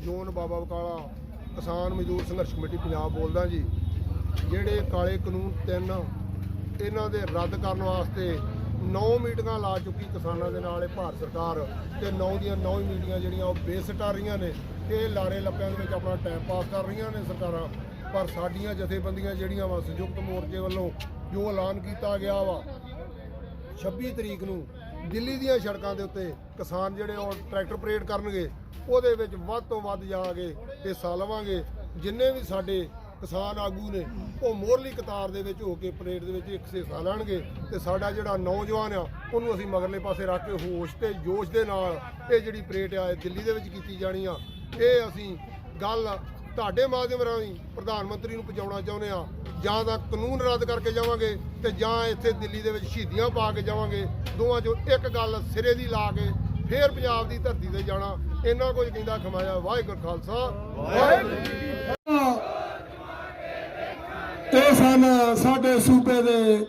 Zone बाबा बकाला किसान मजदूर संघर्ष कमेटी पंजाब बोलदा जी। ਜਿਹੜੇ ਕਾਲੇ ਕਾਨੂੰਨ 3 ਇਹਨਾਂ ਦੇ ਰੱਦ ਕਰਨ ਵਾਸਤੇ 9 ਮੀਟਿੰਗਾਂ ਲਾ ਚੁੱਕੀ ਕਿਸਾਨਾਂ ਦੇ ਨਾਲ ਇਹ ਭਾਰਤ ਸਰਕਾਰ ਤੇ 9 ਦੀਆਂ 9 ਹੀ ਮੀਟਿੰਗਾਂ ਜਿਹੜੀਆਂ ਉਹ ਬੇਸਿੱਟਾ ਰਹੀਆਂ ਨੇ। ਇਹ ਲਾਰੇ ਲੱਪਿਆਂ ਦੇ ਵਿੱਚ ਆਪਣਾ ਟਾਈਮ ਪਾਸ ਕਰ ਰਹੀਆਂ ਨੇ ਸਰਕਾਰਾਂ। ਪਰ ਸਾਡੀਆਂ ਜਥੇਬੰਦੀਆਂ ਜਿਹੜੀਆਂ ਵਾ ਸੰਯੁਕਤ ਮੋਰਚੇ ਵੱਲੋਂ ਜੋ ਐਲਾਨ ਕੀਤਾ ਗਿਆ ਵਾ 26 ਤਰੀਕ ਨੂੰ ਦਿੱਲੀ ਦੀਆਂ ਸੜਕਾਂ ਦੇ ਉੱਤੇ ਕਿਸਾਨ ਜਿਹੜੇ ਉਹ ਟਰੈਕਟਰ ਪਰੇਡ ਕਰਨਗੇ, ਉਹਦੇ ਵਿੱਚ ਵੱਧ ਤੋਂ ਵੱਧ ਜਾ ਕੇ ਹਿੱਸਾ ਲਵਾਂਗੇ। ਜਿੰਨੇ ਵੀ ਸਾਡੇ किसान आगू ने वो मोरली कतार दे विच हो के परेड दे विच एक हिस्सा लैणगे ते साडा जिहड़ा नौजवान आ उहनूं असीं मगरले पासे रख के होश ते जोश दे नाल ये जिहड़ी परेड आ दिल्ली दे विच कीती जानी आ। ये असीं गल तुहाडे माध्यम राहीं प्रधानमंत्री नूं पहुंचाउणा चाहुंदे आ। जां तां कानून रद्द करके जावांगे ते जां इत्थे दिल्ली दे विच शहीदियां पा के जावांगे। दोवां चों एक गल सिरे दी ला के फिर पंजाब दी धरती ते जाना। इन्ना कुछ कहंदा खमाया। वाहिगुरू खालसा वाहिगुरू जी की फतेह। ਇਹ ਸਨ ਸਾਡੇ ਸੂਬੇ ਦੇ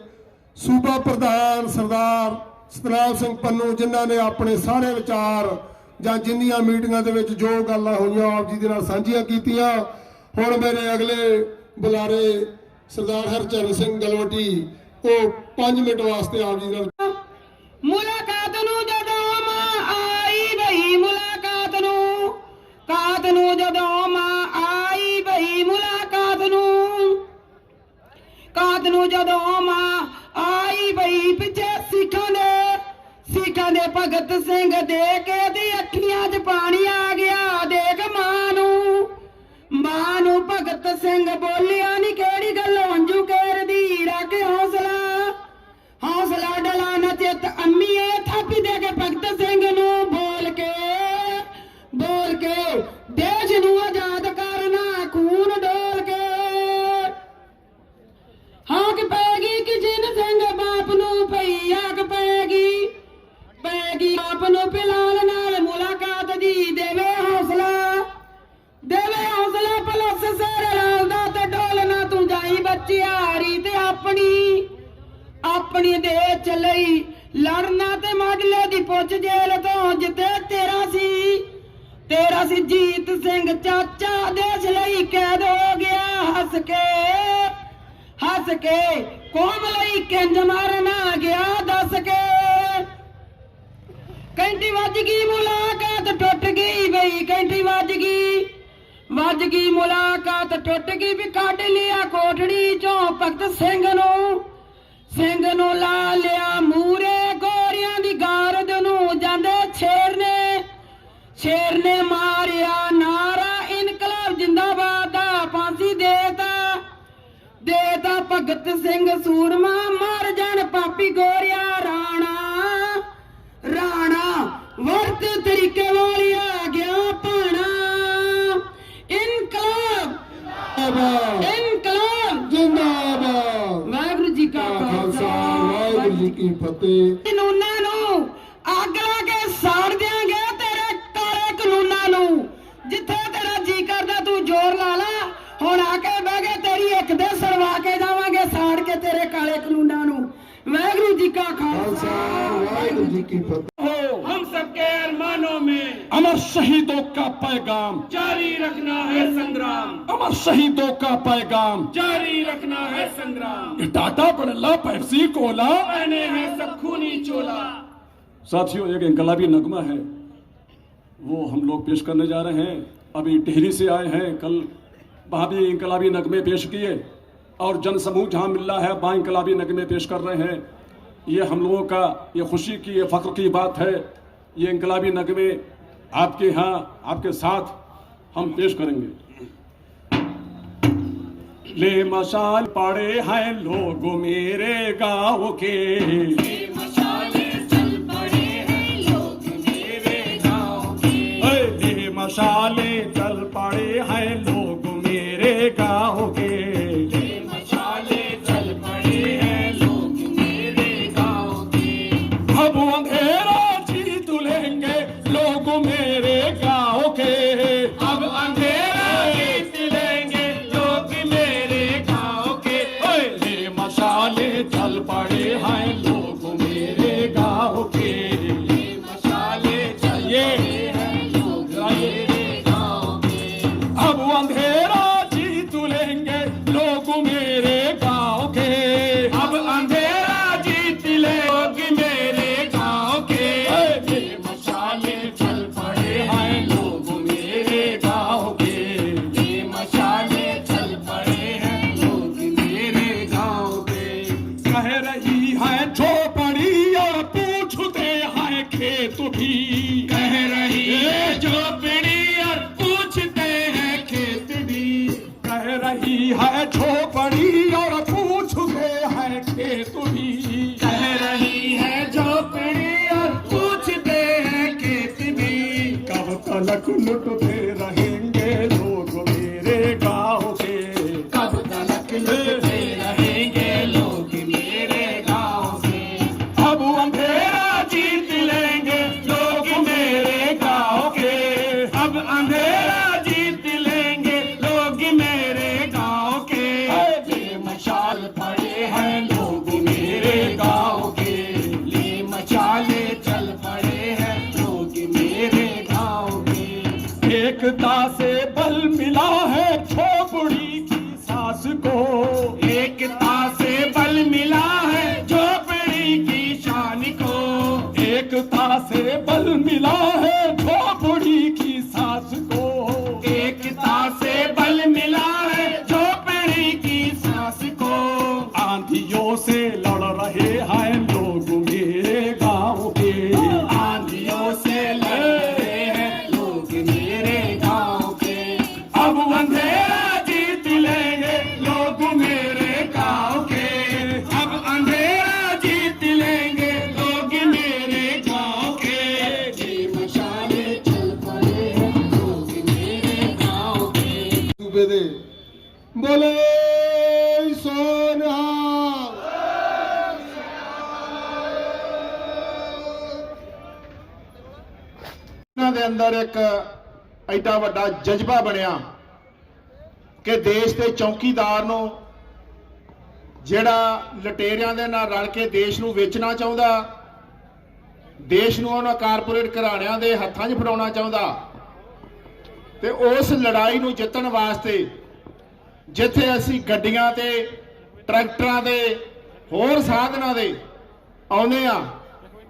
ਸੂਬਾ ਪ੍ਰਧਾਨ ਸਰਦਾਰ ਸਤਨਾਮ ਸਿੰਘ ਪੰਨੂ, ਜਿਨ੍ਹਾਂ ਨੇ ਆਪਣੇ ਸਾਰੇ ਵਿਚਾਰ ਜਾਂ ਜਿੰਨੀਆਂ ਮੀਟਿੰਗਾਂ ਦੇ ਵਿੱਚ ਜੋ ਗੱਲਾਂ ਹੋਈਆਂ ਆਪ ਜੀ ਦੇ ਨਾਲ ਸਾਂਝੀਆਂ ਕੀਤੀਆਂ। ਹੁਣ ਮੇਰੇ ਅਗਲੇ ਬੁਲਾਰੇ ਸਰਦਾਰ ਹਰਚਰਨ ਸਿੰਘ ਗਲਵਟੀ, ਉਹ 5 ਮਿੰਟ ਵਾਸਤੇ ਆਪ ਜੀ ਨਾਲ ਮੁਲਾਕਾਤ ਨੂੰ ਜਦੋਂ ਮਾਂ ਆਈ ਬਈ ਮੁਲਾਕਾਤ ਨੂੰ ਜਦੋਂ ਮਾਂ ਆਈ ਬਈ ਮੁਲਾਕਾਤ ਨੂੰ ਜਦੋਂ ਮਾਂ ਆਈ ਬਈ ਪਿੱਛੇ ਸਿੱਖਾਂ ਦੇ ਭਗਤ ਸਿੰਘ ਦੇ ਕੇ ਦੀ ਅੱਖੀਆਂ 'ਚ ਪਾਣੀ ਆ ਗਿਆ। ਦੇਖ ਮਾਂ ਨੂੰ ਭਗਤ ਸਿੰਘ ਬੋਲਿਆ ਨੀ ਕਿਹੜੀ ਗੱਲੋਂ ਅੰਜੂ ਕੇਰਦੀ। ਰੱਖ ਹੌਸਲਾ ਡਲਾ ਨਾ ਚਿੱਤ ਅੰਮੀਏ ਥਾਪੀ ਦੇ ਕੇ ਭਗਤ ਸਿੰਘ ਨੂੰ ਬੋਲ ਕੇ ਦੇਸ਼ ਨੂੰ ਆਜ਼ਾਦ ਕਰਨਾ ਖੂਨ ਡੋਲ ਕੇ। ਹਾਕ ਪੈਗੀ ਕਿ ਜਿਨ ਸਿੰਘ ਬਾਪ ਨੂੰ ਪਈ ਆਗ ਪੈਗੀ ਬਾਪ ਨੂੰ ਪਿਲਾਲ ਨਾਲ ਮੁਲਾਕਾਤ ਦੀ ਦੇਵੇ ਹੌਸਲਾ ਪਲਸ ਸਿਰ ਰਲਦਾ ਤੇ ਡੋਲਣਾ ਤੂੰ ਜਾਈ ਬੱਚਿਆਰੀ ਤੇ ਆਪਣੀ ਦੇਸ਼ ਲਈ ਲੜਨਾ ਤੇ ਮਾਡਲੇ ਦੀ ਪੁੱਛ ਜੇਲ ਤੋਂ ਜਿੱਤੇ ਤੇਰਾ ਸੀ ਜੀਤ ਸਿੰਘ ਚਾਚਾ ਦੇਸ਼ ਲਈ ਕੈਦ ਹੋ ਗਿਆ। ਹੱਸ ਕੇ ਕੌਮ ਲਈ ਕਿੰਜ ਮਾਰਨਾ ਗਿਆ ਦੱਸ ਕੇ। ਘੰਟੀ ਵੱਜ ਗਈ ਮੁਲਾਕਾਤ ਟੁੱਟ ਗਈ ਬਈ ਘੰਟੀ ਵੱਜ ਗਈ ਮੁਲਾਕਾਤ ਟੁੱਟ ਗਈ ਵੀ ਕੱਢ ਲਿਆ ਕੋਠੜੀ ਚੋਂ ਭਗਤ ਸਿੰਘ ਨੂੰ ਲਾ ਲਿਆ ਮੂਰੇ ਗੋਰਿਆਂ ਦੀ ਗਾਰਦ ਨੂੰ ਜਾਂਦੇ ਸ਼ੇਰ ਨੇ ਮਾਰਿਆ ਨਾਰਾ ਇਨਕਲਾਬ ਜਿੰਦਾਬਾਦ ਦਾ ਫਾਂਸੀ ਦੇਤਾ ਭਗਤ ਸਿੰਘ ਸੂਰਮਾ ਮਰ ਜਾਣ ਪਾਪੀ ਗੋਰਿਆ ਰਾਣਾ ਵਰਤ ਤਰੀਕੇ ਵਾਲਿਆ ਗਿਆ ਭਾਣਾ। ਇਨਕਲਾਬ ਜਿੰਦਾਬਾਦ। ਵਾਹਿਗੁਰੂ ਜੀ ਕਾ ਖਾਲਸਾ ਵਾਹਿਗੁਰੂ ਜੀ ਕੀ ਫਤਿਹ। ਕਾਨੂੰਨਾਂ ਨੂੰ ਅੱਗ ਲਾ ਕੇ ਸਾੜ ਦਿਆਂਗੇ ਤੇਰੇ ਕਾਲੇ ਕਾਨੂੰਨਾਂ ਨੂੰ। ਜਿੱਥੇ ਤੇਰਾ ਜੀ ਕਰਦਾ ਤੂੰ ਜ਼ੋਰ ਲਾ ਲਾ। ਹੁਣ ਆ ਕੇ ਬਹਿ ਗਏ ਤੇਰੀ ਇੱਕ ਦੇ ਸੜਵਾ ਕੇ ਜਾਵਾਂਗੇ ਸਾੜ ਕੇ ਤੇਰੇ ਕਾਲੇ ਕਾਨੂੰਨਾਂ ਨੂੰ। वाहिगुरु जी का खालसा वाहिगुरु जी की फतेह। हम सबके अरमानों में अमर शहीदों का पैगाम जारी रखना है संग्राम। अमर शहीदों का पैगाम जारी रखना है संग्राम। टाटा बड़ला पेप्सी कोला पहने हैं सब खूनी चोला। साथियों, एक इनकलाबी नगमा है वो हम लोग पेश करने जा रहे हैं। अभी टिहरी से आए हैं, कल वहाँ भी इनकलाबी नगमे पेश किए और जनसमूह जहाँ मिल रहा है वहाँ इनकलाबी नगमे पेश कर रहे हैं। ये हम लोगों का ये खुशी की, ये फ़ख्र की बात है। ये इनकलाबी नगमे आपके यहाँ आपके साथ हम पेश करेंगे। ले मशाल पड़े हैं लोग मेरे गाँव के, ले मशाले चल पड़े हैं लोग मेरे गाँव के, ले मशाले चल पड़े हैं लोग मेरे गाँव के, अब अंधेरा जीत लेंगे लोग मेरे गाँव के, अब अंधेरा जीत लेंगे लोग मेरे गाँव के। ले मशाले चल पड़े हैं लोग मेरे गाँव के, ले मशाले चले हैं लोग मेरे गाँव के। अंधेरा जीत लेंगे लोग मेरे गांव के। अब अंधेरा जीत ले लोग मेरे गांव के। ये मशाले चल पड़े हैं लोग मेरे गांव के। ये मशाले चल पड़े हैं लोग मेरे गांव के। कह रही है झोपड़ी और पूछते हैं खेत भी। कह रही है झोपड़ी और पूछते हैं खेत भी। कह रही है झोपड़ी और पूछते हैं खेत भी। कह रही है झोपड़ी और पूछते हैं खेत भी। कब तलक लुटते रहेंगे लोग मेरे गांव के। कब तलक लुटते रहेंगे लोग मेरे गांव के। अब अंधेरा जीत लेंगे लोग मेरे गांव के। अब अंधेरा जीत लेंगे लोग मेरे गांव के। ये मशाल पड़े हैं लोग मेरे गांव के। ये मशाले चल पड़े हैं लोग मेरे गांव के। एकता से बल मिला है झोपड़ी की सास को। एकता से बल मिला है झोपड़ी की शान को। एकता से बल मिला है झोपड़ी की सास को। एकता से बल मिला है झोपड़ी की सांस को। आंधियों से लड़ रहे हैं लोग मेरे गांव के। आंधियों से लड़ रहे हैं लोग मेरे गांव के। अब अंधेरा जीत लेंगे लोग मेरे गांव के। अब अंधेरा जीत लेंगे लोग मेरे गांव के। ये मशाले चल पड़े हैं लोग मेरे गांव के। सूबे दे बोले सोनिहाल। ਇਹਨਾਂ ਦੇ ਅੰਦਰ ਇੱਕ ਐਡਾ ਵੱਡਾ ਜਜ਼ਬਾ ਬਣਿਆ ਕਿ ਦੇਸ਼ ਦੇ ਚੌਕੀਦਾਰ ਨੂੰ ਜਿਹੜਾ ਲਟੇਰਿਆਂ ਦੇ ਨਾਲ ਰਲ ਕੇ ਦੇਸ਼ ਨੂੰ ਵੇਚਣਾ ਚਾਹੁੰਦਾ, ਦੇਸ਼ ਨੂੰ ਉਹਨਾਂ ਕਾਰਪੋਰੇਟ ਘਰਾਣਿਆਂ ਦੇ ਹੱਥਾਂ 'ਚ ਫੜਾਉਣਾ ਚਾਹੁੰਦਾ, ਤੇ ਉਸ ਲੜਾਈ ਨੂੰ ਜਿੱਤਣ ਵਾਸਤੇ ਜਿੱਥੇ ਅਸੀਂ ਗੱਡੀਆਂ ਤੇ ਟਰੈਕਟਰਾਂ ਦੇ ਹੋਰ ਸਾਧਨਾਂ ਦੇ ਆਉਂਦੇ ਆ,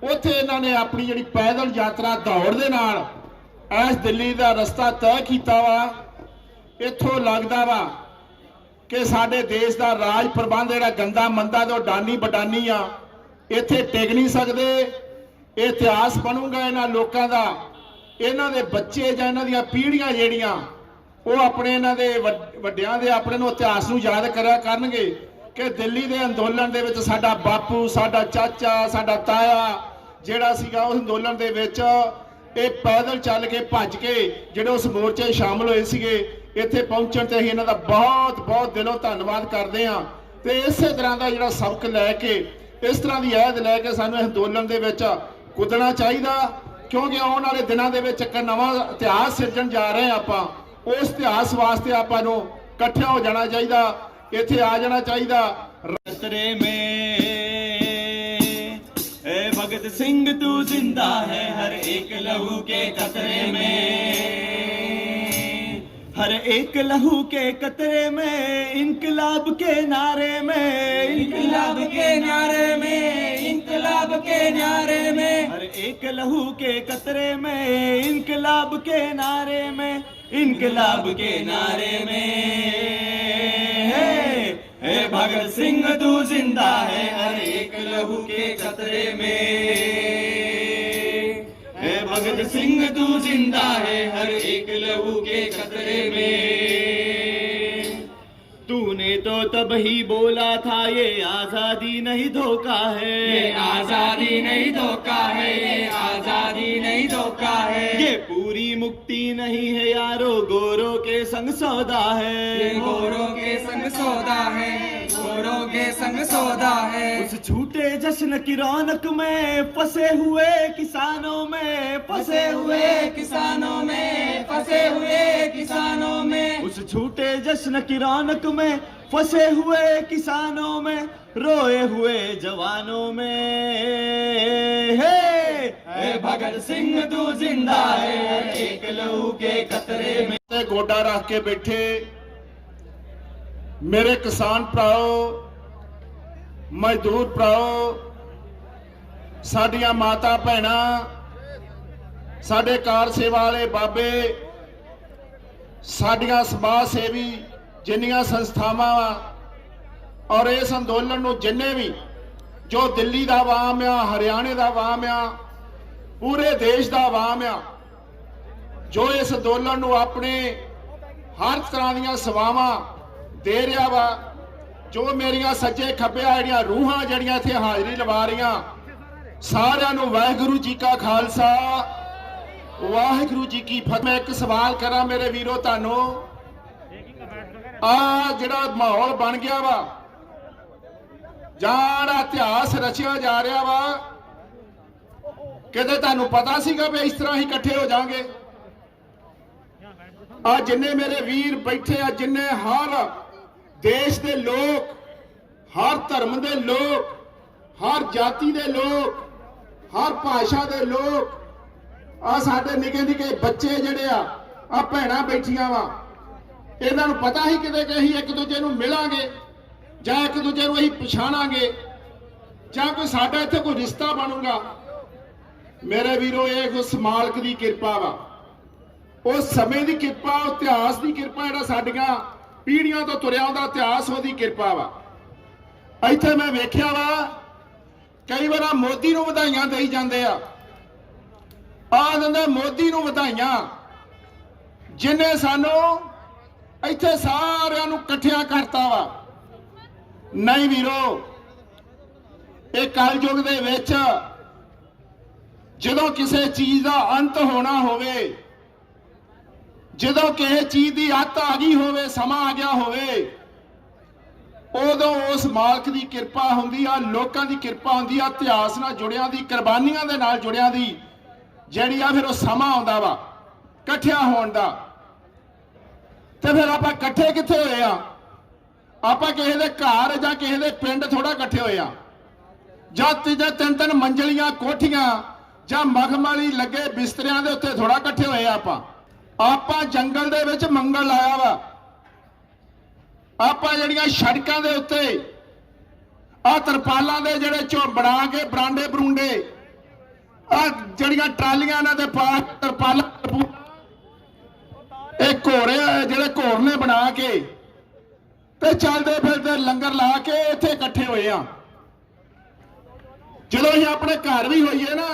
ਉੱਥੇ ਇਹਨਾਂ ਨੇ ਆਪਣੀ ਜਿਹੜੀ ਪੈਦਲ ਯਾਤਰਾ ਦੌੜ ਦੇ ਨਾਲ ਇਸ ਦਿੱਲੀ ਦਾ ਰਸਤਾ ਤੈਅ ਕੀਤਾ ਵਾ। ਇੱਥੋਂ ਲੱਗਦਾ ਵਾ ਕਿ ਸਾਡੇ ਦੇਸ਼ ਦਾ ਰਾਜ ਪ੍ਰਬੰਧ ਜਿਹੜਾ ਗੰਦਾ ਮੰਦਾ ਤੇ ਡਾਨੀ ਬਡਾਨੀ ਆ, ਇੱਥੇ ਟਿਕ ਨਹੀਂ ਸਕਦੇ। ਇਹ ਇਤਿਹਾਸ ਬਣੂਗਾ ਇਹਨਾਂ ਲੋਕਾਂ ਦਾ। ਇਹਨਾਂ ਦੇ ਬੱਚੇ ਜਾਂ ਇਹਨਾਂ ਦੀਆਂ ਪੀੜ੍ਹੀਆਂ ਜਿਹੜੀਆਂ ਉਹ ਆਪਣੇ ਇਹਨਾਂ ਦੇ ਵੱਡਿਆਂ ਦੇ ਆਪਣੇ ਨੂੰ ਇਤਿਹਾਸ ਨੂੰ ਯਾਦ ਕਰਿਆ ਕਰਨਗੇ ਕਿ ਦਿੱਲੀ ਦੇ ਅੰਦੋਲਨ ਦੇ ਵਿੱਚ ਸਾਡਾ ਬਾਪੂ, ਸਾਡਾ ਚਾਚਾ, ਸਾਡਾ ਤਾਇਆ ਜਿਹੜਾ ਸੀਗਾ ਉਸ ਅੰਦੋਲਨ ਦੇ ਵਿੱਚ ਇਹ ਪੈਦਲ ਚੱਲ ਕੇ ਭੱਜ ਕੇ ਜਿਹੜੇ ਉਸ ਮੋਰਚੇ 'ਚ ਸ਼ਾਮਲ ਹੋਏ ਸੀਗੇ। ਇੱਥੇ ਪਹੁੰਚਣ ਤੇ ਅਸੀਂ ਇਹਨਾਂ ਦਾ ਬਹੁਤ ਬਹੁਤ ਦਿਲੋਂ ਧੰਨਵਾਦ ਕਰਦੇ ਹਾਂ। ਤੇ ਇਸੇ ਤਰ੍ਹਾਂ ਦਾ ਜਿਹੜਾ ਸਬਕ ਲੈ ਕੇ, ਇਸ ਤਰ੍ਹਾਂ ਦੀ ਅਹਿਦ ਲੈ ਕੇ ਸਾਨੂੰ ਇਸ ਅੰਦੋਲਨ ਦੇ ਵਿੱਚ ਕੁੱਦਣਾ ਚਾਹੀਦਾ, ਕਿਉਂਕਿ ਆਉਣ ਵਾਲੇ ਦਿਨਾਂ ਦੇ ਵਿੱਚ ਇੱਕ ਨਵਾਂ ਇਤਿਹਾਸ ਸਿਰਜਣ ਜਾ ਰਹੇ ਹਾਂ ਆਪਾਂ। ਉਸ ਇਤਿਹਾਸ ਵਾਸਤੇ ਆਪਾਂ ਨੂੰ ਇਕੱਠਿਆਂ ਹੋ ਜਾਣਾ ਚਾਹੀਦਾ, ਇੱਥੇ ਆ ਜਾਣਾ ਚਾਹੀਦਾ। खतरे में ए भगत सिंह तू जिंदा है हर एक लहू के कतरे में। हर एक लहू के कतरे में इनकलाब के नारे में, इनकलाब के नारे में, इनकलाब के नारे में। हर एक लहू के कतरे में इनकलाब के नारे में, इनकलाब के नारे में। हे भगत सिंह तू जिंदा है हर एक लहू के कतरे में। हे भगत सिंह तू जिंदा है हर एक लहू के कतरे में। तूने तो तब ही बोला था ये आजादी नहीं धोखा है, ये आजादी नहीं धोखा है, ये आजादी नहीं धोखा है। ये पूरी मुक्ति नहीं है यारो गोरों के संग सौदा है, ये गोरों के संग सौदा है, गोरों के संग सौदा है। उस झूठे जश्न की रौनक में फंसे हुए किसानों में, फंसे हुए किसानों में, फंसे हुए किसानों में। उस झूठे जश्न की रौनक में फंसे हुए किसानों में, रोए हुए जवानों में। हे भगत सिंह तू जिंदा है एक लहू के कतरे में। ਤੇ ਗੋਡਾ ਰੱਖ ਕੇ ਬੈਠੇ ਮੇਰੇ ਕਿਸਾਨ ਭਰਾਓ, ਮਜ਼ਦੂਰ ਭਰਾਓ, ਸਾਡੀਆਂ ਮਾਤਾ ਭੈਣਾਂ, ਸਾਡੇ ਕਾਰ ਸੇਵਾ ਵਾਲੇ ਬਾਬੇ, ਸਾਡੀਆਂ ਸਮਾਜ ਸੇਵੀ ਜਿੰਨੀਆਂ ਸੰਸਥਾਵਾਂ ਵਾ ਔਰ ਇਸ ਅੰਦੋਲਨ ਨੂੰ ਜਿੰਨੇ ਵੀ ਜੋ ਦਿੱਲੀ ਦਾ ਆਵਾਮ ਆ, ਹਰਿਆਣੇ ਦਾ ਆਵਾਮ ਆ, ਪੂਰੇ ਦੇਸ਼ ਦਾ ਆਵਾਮ ਆ, ਜੋ ਇਸ ਅੰਦੋਲਨ ਨੂੰ ਆਪਣੇ ਹਰ ਤਰ੍ਹਾਂ ਦੀਆਂ ਸੇਵਾਵਾਂ ਦੇ ਰਿਹਾ ਵਾ, ਜੋ ਮੇਰੀਆਂ ਸੱਜੇ ਖੱਬੇ ਜਿਹੜੀਆਂ ਰੂਹਾਂ ਜਿਹੜੀਆਂ ਇੱਥੇ ਹਾਜ਼ਰੀ ਲਵਾ ਰਹੀਆਂ, ਸਾਰਿਆਂ ਨੂੰ ਵਾਹਿਗੁਰੂ ਜੀ ਕਾ ਖਾਲਸਾ, ਵਾਹਿਗੁਰੂ ਜੀ ਕੀ ਫਤਿਹ। ਮੈਂ ਇੱਕ ਸਵਾਲ ਕਰਾਂ ਮੇਰੇ ਵੀਰੋ ਤੁਹਾਨੂੰ, ਆ ਜਿਹੜਾ ਮਾਹੌਲ ਬਣ ਗਿਆ ਵਾ, ਜਿਹੜਾ ਇਤਿਹਾਸ ਰਚਿਆ ਜਾ ਰਿਹਾ ਵਾ, ਕਿਤੇ ਤੁਹਾਨੂੰ ਪਤਾ ਸੀਗਾ ਵੀ ਇਸ ਤਰ੍ਹਾਂ ਹੀ ਇਕੱਠੇ ਹੋ ਜਾਾਂਗੇ? ਆ ਜਿੰਨੇ ਮੇਰੇ ਵੀਰ ਬੈਠੇ ਆ, ਜਿੰਨੇ ਹਰ ਦੇਸ਼ ਦੇ ਲੋਕ, ਹਰ ਧਰਮ ਦੇ ਲੋਕ, ਹਰ ਜਾਤੀ ਦੇ ਲੋਕ, ਹਰ ਭਾਸ਼ਾ ਦੇ ਲੋਕ, ਆ ਸਾਡੇ ਨਿੱਕੇ ਨਿੱਕੇ ਬੱਚੇ ਜਿਹੜੇ ਆ ਭੈਣਾਂ ਬੈਠੀਆਂ ਵਾ, ਇਹਨਾਂ ਨੂੰ ਪਤਾ ਹੀ ਕਿਤੇ ਕਿ ਅਸੀਂ ਇੱਕ ਦੂਜੇ ਨੂੰ ਮਿਲਾਂਗੇ ਜਾਂ ਇੱਕ ਦੂਜੇ ਨੂੰ ਅਸੀਂ ਪਛਾਣਾਂਗੇ ਜਾਂ ਕੋਈ ਸਾਡਾ ਇੱਥੇ ਕੋਈ ਰਿਸ਼ਤਾ ਬਣੂਗਾ। ਮੇਰੇ ਵੀਰੋ, ਇਹ ਉਸ ਮਾਲਕ ਦੀ ਕਿਰਪਾ ਵਾ, ਉਸ ਸਮੇਂ ਦੀ ਕਿਰਪਾ, ਇਤਿਹਾਸ ਦੀ ਕਿਰਪਾ, ਜਿਹੜਾ ਸਾਡੀਆਂ ਪੀੜ੍ਹੀਆਂ ਤੋਂ ਤੁਰਿਆ ਆਉਂਦਾ ਇਤਿਹਾਸ, ਉਹਦੀ ਕਿਰਪਾ ਵਾ। ਇੱਥੇ ਮੈਂ ਵੇਖਿਆ ਵਾ ਕਈ ਵਾਰ ਮੋਦੀ ਨੂੰ ਵਧਾਈਆਂ ਦੇਈ ਜਾਂਦੇ ਆ ਦਿੰਦੇ ਮੋਦੀ ਨੂੰ ਵਧਾਈਆਂ, ਜਿਨੇ ਸਾਨੂੰ ਇੱਥੇ ਸਾਰਿਆਂ ਨੂੰ ਇਕੱਠਿਆਂ ਕਰਤਾ ਵਾ। ਨਹੀਂ ਵੀਰੋ, ਇਹ ਕਲਯੁਗ ਦੇ ਵਿੱਚ ਜਦੋਂ ਕਿਸੇ ਚੀਜ਼ ਦਾ ਅੰਤ ਹੋਣਾ ਹੋਵੇ, ਜਦੋਂ ਕਿਸੇ ਚੀਜ਼ ਦੀ ਅੱਤ ਆ ਗਈ ਹੋਵੇ, ਸਮਾਂ ਆ ਗਿਆ ਹੋਵੇ, ਉਦੋਂ ਉਸ ਮਾਲਕ ਦੀ ਕਿਰਪਾ ਹੁੰਦੀ ਆ, ਲੋਕਾਂ ਦੀ ਕਿਰਪਾ ਹੁੰਦੀ ਆ, ਇਤਿਹਾਸ ਨਾਲ ਜੁੜਿਆਂ ਦੀ, ਕੁਰਬਾਨੀਆਂ ਦੇ ਨਾਲ ਜੁੜਿਆਂ ਦੀ ਜਿਹੜੀ ਆ, ਫਿਰ ਉਹ ਸਮਾਂ ਆਉਂਦਾ ਵਾ ਇਕੱਠਿਆਂ ਹੋਣ ਦਾ। ਤੇ ਫਿਰ ਆਪਾਂ ਇਕੱਠੇ ਕਿੱਥੇ ਹੋਏ ਆ? ਆਪਾਂ ਕਿਸੇ ਦੇ ਘਰ ਜਾਂ ਕਿਸੇ ਦੇ ਪਿੰਡ ਥੋੜਾ ਇਕੱਠੇ ਹੋਏ ਆ, ਜਾਂ ਤਿੰਨ ਤਿੰਨ ਮੰਜ਼ਲੀਆਂ ਕੋਠੀਆਂ ਜਾਂ ਮਖਮਲੀ ਲੱਗੇ ਬਿਸਤਰਿਆਂ ਦੇ ਉੱਤੇ ਥੋੜਾ ਇਕੱਠੇ ਹੋਏ ਆ। ਆਪਾਂ ਜੰਗਲ ਦੇ ਵਿੱਚ ਮੰਗਲ ਲਾਇਆ ਵਾ, ਆਪਾਂ ਜਿਹੜੀਆਂ ਸੜਕਾਂ ਦੇ ਉੱਤੇ ਆ ਤਰਪਾਲਾਂ ਦੇ ਜਿਹੜੇ ਬਣਾ ਕੇ ਬਰਾਂਡੇ ਬਰੂੰਡੇ, ਆ ਜਿਹੜੀਆਂ ਟਰਾਲੀਆਂ ਇਹਨਾਂ ਦੇ ਪਾ ਤਰਪਾਲਾਂ, ਇਹ ਘੋੜੇ ਜਿਹੜੇ ਘੋੜ ਨੇ ਬਣਾ ਕੇ ਤੇ ਚੱਲਦੇ ਫਿਰਦੇ ਲੰਗਰ ਲਾ ਕੇ ਇੱਥੇ ਇਕੱਠੇ ਹੋਏ ਆ। ਜਦੋਂ ਅਸੀਂ ਆਪਣੇ ਘਰ ਵੀ ਹੋਈਏ ਨਾ,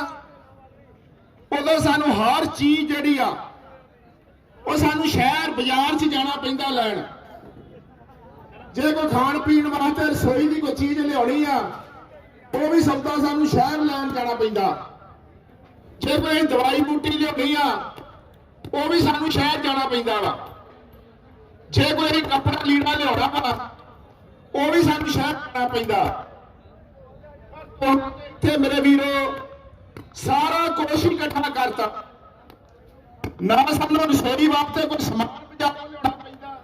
ਉਦੋਂ ਸਾਨੂੰ ਹਰ ਚੀਜ਼ ਜਿਹੜੀ ਆ ਉਹ ਸਾਨੂੰ ਸ਼ਹਿਰ ਬਾਜ਼ਾਰ 'ਚ ਜਾਣਾ ਪੈਂਦਾ ਲੈਣ। ਜੇ ਕੋਈ ਖਾਣ ਪੀਣ ਵਾਸਤੇ ਰਸੋਈ ਦੀ ਕੋਈ ਚੀਜ਼ ਲਿਆਉਣੀ ਆ, ਉਹ ਵੀ ਸੌਦਾ ਸਾਨੂੰ ਸ਼ਹਿਰ ਲੈਣ ਜਾਣਾ ਪੈਂਦਾ। ਜੇ ਕੋਈ ਦਵਾਈ ਬੂਟੀ ਲਿਆਉਣੀ ਆ, ਉਹ ਵੀ ਸਾਨੂੰ ਸ਼ਹਿਰ ਜਾਣਾ ਪੈਂਦਾ ਵਾ। ਜੇ ਕੋਈ ਕੱਪੜਾ ਲੀੜਾ ਲਿਆਉਣਾ ਵਾ, ਉਹ ਵੀ ਸਾਨੂੰ ਸ਼ਹਿਰ ਜਾਣਾ ਪੈਂਦਾ। ਇੱਥੇ ਮੇਰੇ ਵੀਰੋ ਸਾਰਾ ਕੁਝ ਇਕੱਠਾ ਕਰਤਾ, ਨਾ ਸਾਨੂੰ ਰਸੋਈ ਵਾਸਤੇ ਕੋਈ ਸਮਾਨ ਬਾਜ਼ਾਰੋਂ ਲਿਆਉਣਾ ਪੈਂਦਾ,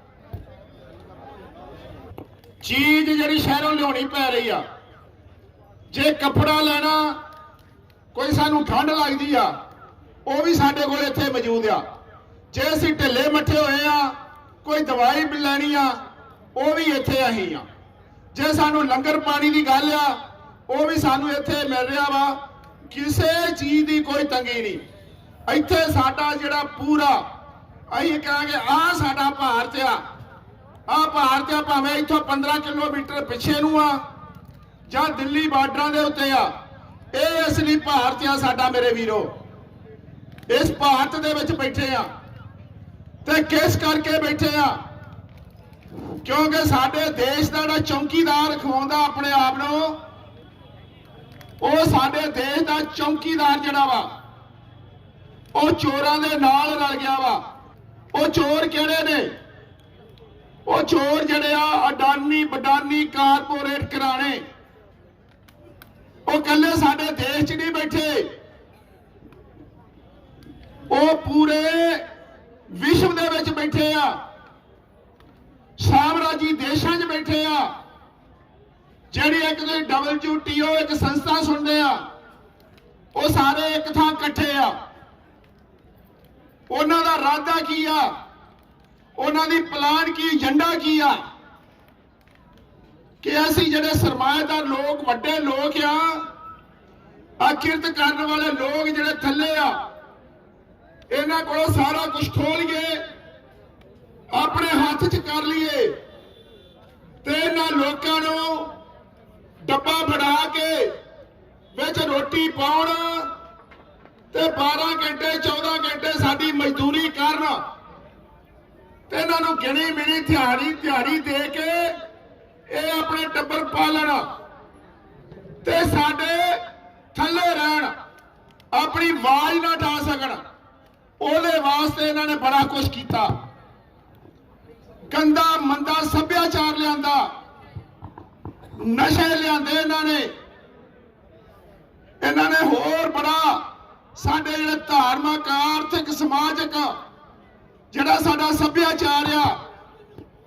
ਚੀਜ਼ ਜਿਹੜੀ ਸ਼ਹਿਰੋਂ ਲਿਆਉਣੀ ਪੈ ਰਹੀ ਆ। ਜੇ ਕੱਪੜਾ ਲੈਣਾ, ਕੋਈ ਸਾਨੂੰ ਠੰਡ ਲੱਗਦੀ ਆ, ਉਹ ਵੀ ਸਾਡੇ ਕੋਲ ਇੱਥੇ ਮੌਜੂਦ ਆ। ਜੇ ਅਸੀਂ ਢਿੱਲੇ ਮੱਠੇ ਹੋਏ ਆ, ਕੋਈ ਦਵਾਈ ਲੈਣੀ ਆ, ਉਹ ਵੀ ਇੱਥੇ ਆਹੀ ਆ। ਜੇ ਸਾਨੂੰ ਲੰਗਰ ਪਾਣੀ ਦੀ ਗੱਲ ਆ, ਉਹ ਵੀ ਸਾਨੂੰ ਇੱਥੇ ਮਿਲ ਰਿਹਾ ਵਾ। ਕਿਸੇ ਚੀਜ਼ ਦੀ ਕੋਈ ਤੰਗੀ ਨਹੀਂ। ਇੱਥੇ ਸਾਡਾ ਜਿਹੜਾ ਪੂਰਾ ਅਸੀਂ ਕਹਾਂਗੇ ਆਹ ਸਾਡਾ ਭਾਰਤ ਆ, ਆਹ ਭਾਰਤ ਆ, ਭਾਵੇਂ ਇੱਥੋਂ 15 ਕਿਲੋਮੀਟਰ ਪਿੱਛੇ ਨੂੰ ਆ ਜਾਂ ਦਿੱਲੀ ਬਾਰਡਰਾਂ ਦੇ ਉੱਤੇ ਆ, ਇਹ ਅਸਲੀ ਭਾਰਤ ਆ ਸਾਡਾ। ਮੇਰੇ ਵੀਰੋ, ਇਸ ਭਾਰਤ ਦੇ ਵਿੱਚ ਬੈਠੇ ਆ ਤੇ ਕਿਸ ਕਰਕੇ ਬੈਠੇ ਆ? ਕਿਉਂਕਿ ਸਾਡੇ ਦੇਸ਼ ਦਾ ਜਿਹੜਾ ਚੌਕੀਦਾਰ ਖਵਾਉਂਦਾ ਆਪਣੇ ਆਪ ਨੂੰ, ਉਹ ਸਾਡੇ ਦੇਸ਼ ਦਾ ਚੌਕੀਦਾਰ ਜਿਹੜਾ ਵਾ, ਉਹ ਚੋਰਾਂ ਦੇ ਨਾਲ ਰਲ ਗਿਆ ਵਾ। ਉਹ ਚੋਰ ਕਿਹੜੇ ਨੇ? ਉਹ ਚੋਰ ਜਿਹੜੇ ਆ ਅਡਾਨੀ ਬਡਾਨੀ ਕਾਰਪੋਰੇਟ ਘਰਾਣੇ, ਉਹ ਕੱਲੇ ਸਾਡੇ ਦੇਸ਼ 'ਚ ਨਹੀਂ ਬੈਠੇ, ਉਹ ਪੂਰੇ ਵਿਸ਼ਵ ਦੇ ਵਿੱਚ ਬੈਠੇ ਆ, ਸਾਮਰਾਜੀ ਦੇਸ਼ਾਂ 'ਚ ਬੈਠੇ ਆ। ਜਿਹੜੀ ਇੱਕ ਕੋਈ WTO ਇੱਕ ਸੰਸਥਾ ਸੁਣਦੇ ਆ, ਉਹ ਸਾਰੇ ਇੱਕ ਥਾਂ ਇਕੱਠੇ ਆ। ਉਹਨਾਂ ਦਾ ਇਰਾਦਾ ਕੀ ਆ? ਉਹਨਾਂ ਦੀ ਪਲਾਨ ਕੀ, ਏਜੰਡਾ ਕੀ ਆ ਕਿ ਅਸੀਂ ਜਿਹੜੇ ਸਰਮਾਏਦਾਰ ਲੋਕ, ਵੱਡੇ ਲੋਕ ਆ ਕਿਰਤ ਕਰਨ ਵਾਲੇ ਲੋਕ ਜਿਹੜੇ ਥੱਲੇ ਆ, ਇਹਨਾਂ ਕੋਲੋਂ ਸਾਰਾ ਕੁਝ ਖੋਲ ਕੇ ਆਪਣੇ ਹੱਥ 'ਚ ਕਰ ਲਈਏ ਤੇ ਇਹਨਾਂ ਲੋਕਾਂ ਨੂੰ ਡੱਬਾ ਫੜਾ ਕੇ ਵਿੱਚ ਰੋਟੀ ਪਾਉਣ ਤੇ 12 ਘੰਟੇ 14 ਘੰਟੇ ਸਾਡੀ ਮਜ਼ਦੂਰੀ ਕਰਨ ਤੇ ਇਹਨਾਂ ਨੂੰ ਗਿਣੀ ਮਿਣੀ ਦਿਹਾੜੀ ਦੇ ਕੇ ਇਹ ਆਪਣੇ ਟੱਬਰ ਪਾਲਣ ਤੇ ਸਾਡੇ ਥੱਲੇ ਰਹਿਣ, ਆਪਣੀ ਆਵਾਜ਼ ਨਾ ਉਠਾ ਸਕਣ। ਉਹਦੇ ਵਾਸਤੇ ਇਹਨਾਂ ਨੇ ਬੜਾ ਕੁਝ ਕੀਤਾ। ਗੰਦਾ ਮੰਦਾ ਸੱਭਿਆਚਾਰ ਲਿਆਂਦਾ, ਨਸ਼ੇ ਲਿਆਂਦੇ ਇਹਨਾਂ ਨੇ ਹੋਰ ਬੜਾ ਸਾਡੇ ਜਿਹੜੇ ਧਾਰਮਿਕ, ਆਰਥਿਕ, ਸਮਾਜਿਕ ਜਿਹੜਾ ਸਾਡਾ ਸੱਭਿਆਚਾਰ ਆ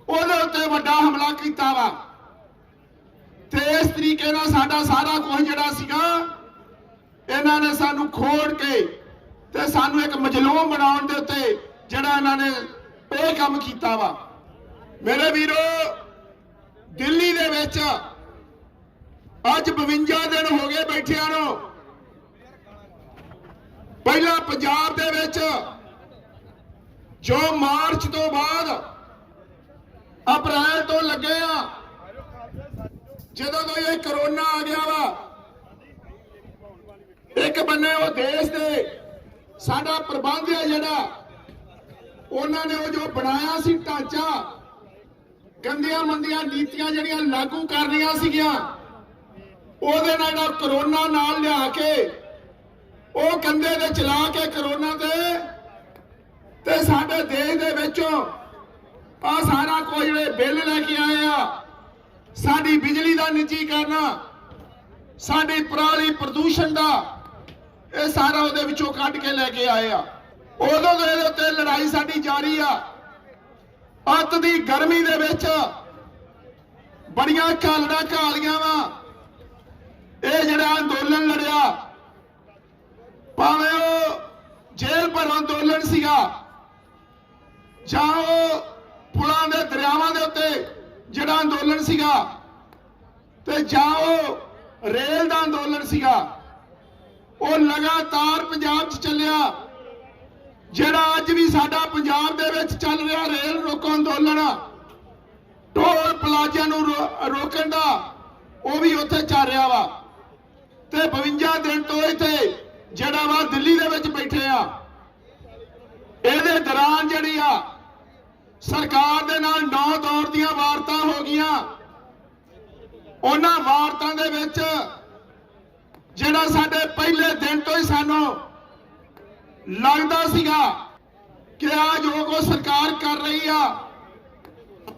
ਉਹਦੇ ਉੱਤੇ ਵੱਡਾ ਹਮਲਾ ਕੀਤਾ ਵਾ ਤੇ ਇਸ ਤਰੀਕੇ ਨਾਲ ਸਾਡਾ ਸਾਰਾ ਕੁਝ ਜਿਹੜਾ ਸੀਗਾ ਇਹਨਾਂ ਨੇ ਸਾਨੂੰ ਖੋੜ ਕੇ ਤੇ ਸਾਨੂੰ ਇੱਕ ਮਜਲੂਮ ਬਣਾਉਣ ਦੇ ਉੱਤੇ ਜਿਹੜਾ ਇਹਨਾਂ ਨੇ ਇਹ ਕੰਮ ਕੀਤਾ ਵਾ। ਮੇਰੇ ਵੀਰੋ, ਦਿੱਲੀ ਦੇ ਵਿੱਚ ਅੱਜ 52 ਦਿਨ ਹੋ ਗਏ ਬੈਠਿਆਂ ਨੂੰ। ਪਹਿਲਾਂ ਪੰਜਾਬ ਦੇ ਵਿੱਚ ਜੋ ਮਾਰਚ ਤੋਂ ਬਾਅਦ ਅਪ੍ਰੈਲ ਤੋਂ ਲੱਗੇ ਆ, ਜਦੋਂ ਤੋਂ ਇਹ ਕਰੋਨਾ ਆ ਗਿਆ ਵਾ, ਇੱਕ ਬੰਨੇ ਉਹ ਦੇਸ਼ ਦੇ ਸਾਡਾ ਪ੍ਰਬੰਧ ਹੈ ਜਿਹੜਾ ਉਹਨਾਂ ਨੇ ਉਹ ਜੋ ਬਣਾਇਆ ਸੀ ਢਾਂਚਾ, ਗੰਦੀਆਂ ਮੰਦੀਆਂ ਨੀਤੀਆਂ ਜਿਹੜੀਆਂ ਲਾਗੂ ਕਰਨੀਆਂ ਸੀਗੀਆਂ, ਉਹਦੇ ਨਾਲ ਕਰੋਨਾ ਨਾਲ ਲਿਆ ਕੇ ਉਹ ਕੰਧੇ ਤੇ ਚਲਾ ਕੇ ਕਰੋਨਾ ਤੇ ਸਾਡੇ ਦੇਸ਼ ਦੇ ਵਿੱਚੋਂ ਆ ਸਾਰਾ ਕੁਝ ਜਿਹੜੇ ਬਿੱਲ ਲੈ ਕੇ ਆਏ ਆ, ਸਾਡੀ ਬਿਜਲੀ ਦਾ ਨਿੱਜੀਕਰਨ, ਸਾਡੀ ਪਰਾਲੀ ਪ੍ਰਦੂਸ਼ਣ ਦਾ, ਇਹ ਸਾਰਾ ਉਹਦੇ ਵਿੱਚੋਂ ਕੱਢ ਕੇ ਲੈ ਕੇ ਆਏ ਆ। ਉਦੋਂ ਤੋਂ ਇਹਦੇ ਉੱਤੇ ਲੜਾਈ ਸਾਡੀ ਜਾਰੀ ਆ। ਅੱਤ ਦੀ ਗਰਮੀ ਦੇ ਵਿੱਚ ਬੜੀਆਂ ਘਾਲਣਾ ਘਾਲੀਆਂ ਵਾ। ਇਹ ਜਿਹੜਾ ਅੰਦੋਲਨ ਲੜਿਆ, ਭਾਵੇਂ ਉਹ ਜੇਲ੍ਹ ਭਰ ਅੰਦੋਲਨ ਸੀਗਾ ਜਾਂ ਉਹ ਪੁਲਾਂ ਦੇ ਦਰਿਆਵਾਂ ਦੇ ਉੱਤੇ ਜਿਹੜਾ ਅੰਦੋਲਨ ਸੀਗਾ ਤੇ ਜਾਂ ਉਹ ਰੇਲ ਦਾ ਅੰਦੋਲਨ ਸੀਗਾ, ਉਹ ਲਗਾਤਾਰ ਪੰਜਾਬ 'ਚ ਚੱਲਿਆ। ਜਿਹੜਾ ਅੱਜ ਵੀ ਸਾਡਾ ਪੰਜਾਬ ਦੇ ਵਿੱਚ ਚੱਲ ਰਿਹਾ ਰੇਲ ਰੋਕੋ ਅੰਦੋਲਨ, ਟੋਲ ਪਲਾਜ਼ਾ ਨੂੰ ਰੋਕਣ ਦਾ, ਉਹ ਵੀ ਉੱਥੇ ਚੱਲ ਰਿਹਾ ਵਾ। ਤੇ 52 ਦਿਨ ਤੋਂ ਇੱਥੇ ਜਿਹੜਾ ਵਾ ਦਿੱਲੀ ਦੇ ਵਿੱਚ ਬੈਠੇ ਆ। ਇਹਦੇ ਦੌਰਾਨ ਜਿਹੜੀ ਆ ਸਰਕਾਰ ਦੇ ਨਾਲ 9 ਦੌਰ ਦੀਆਂ ਵਾਰਤਾਂ ਹੋ ਗਈਆਂ। ਉਹਨਾਂ ਵਾਰਤਾਂ ਦੇ ਵਿੱਚ ਜਿਹੜਾ ਸਾਡੇ ਪਹਿਲੇ ਦਿਨ ਤੋਂ ਹੀ ਸਾਨੂੰ ਲੱਗਦਾ ਸੀਗਾ ਕਿ ਆ ਜੋ ਕੋ ਸਰਕਾਰ ਕਰ ਰਹੀ ਆ,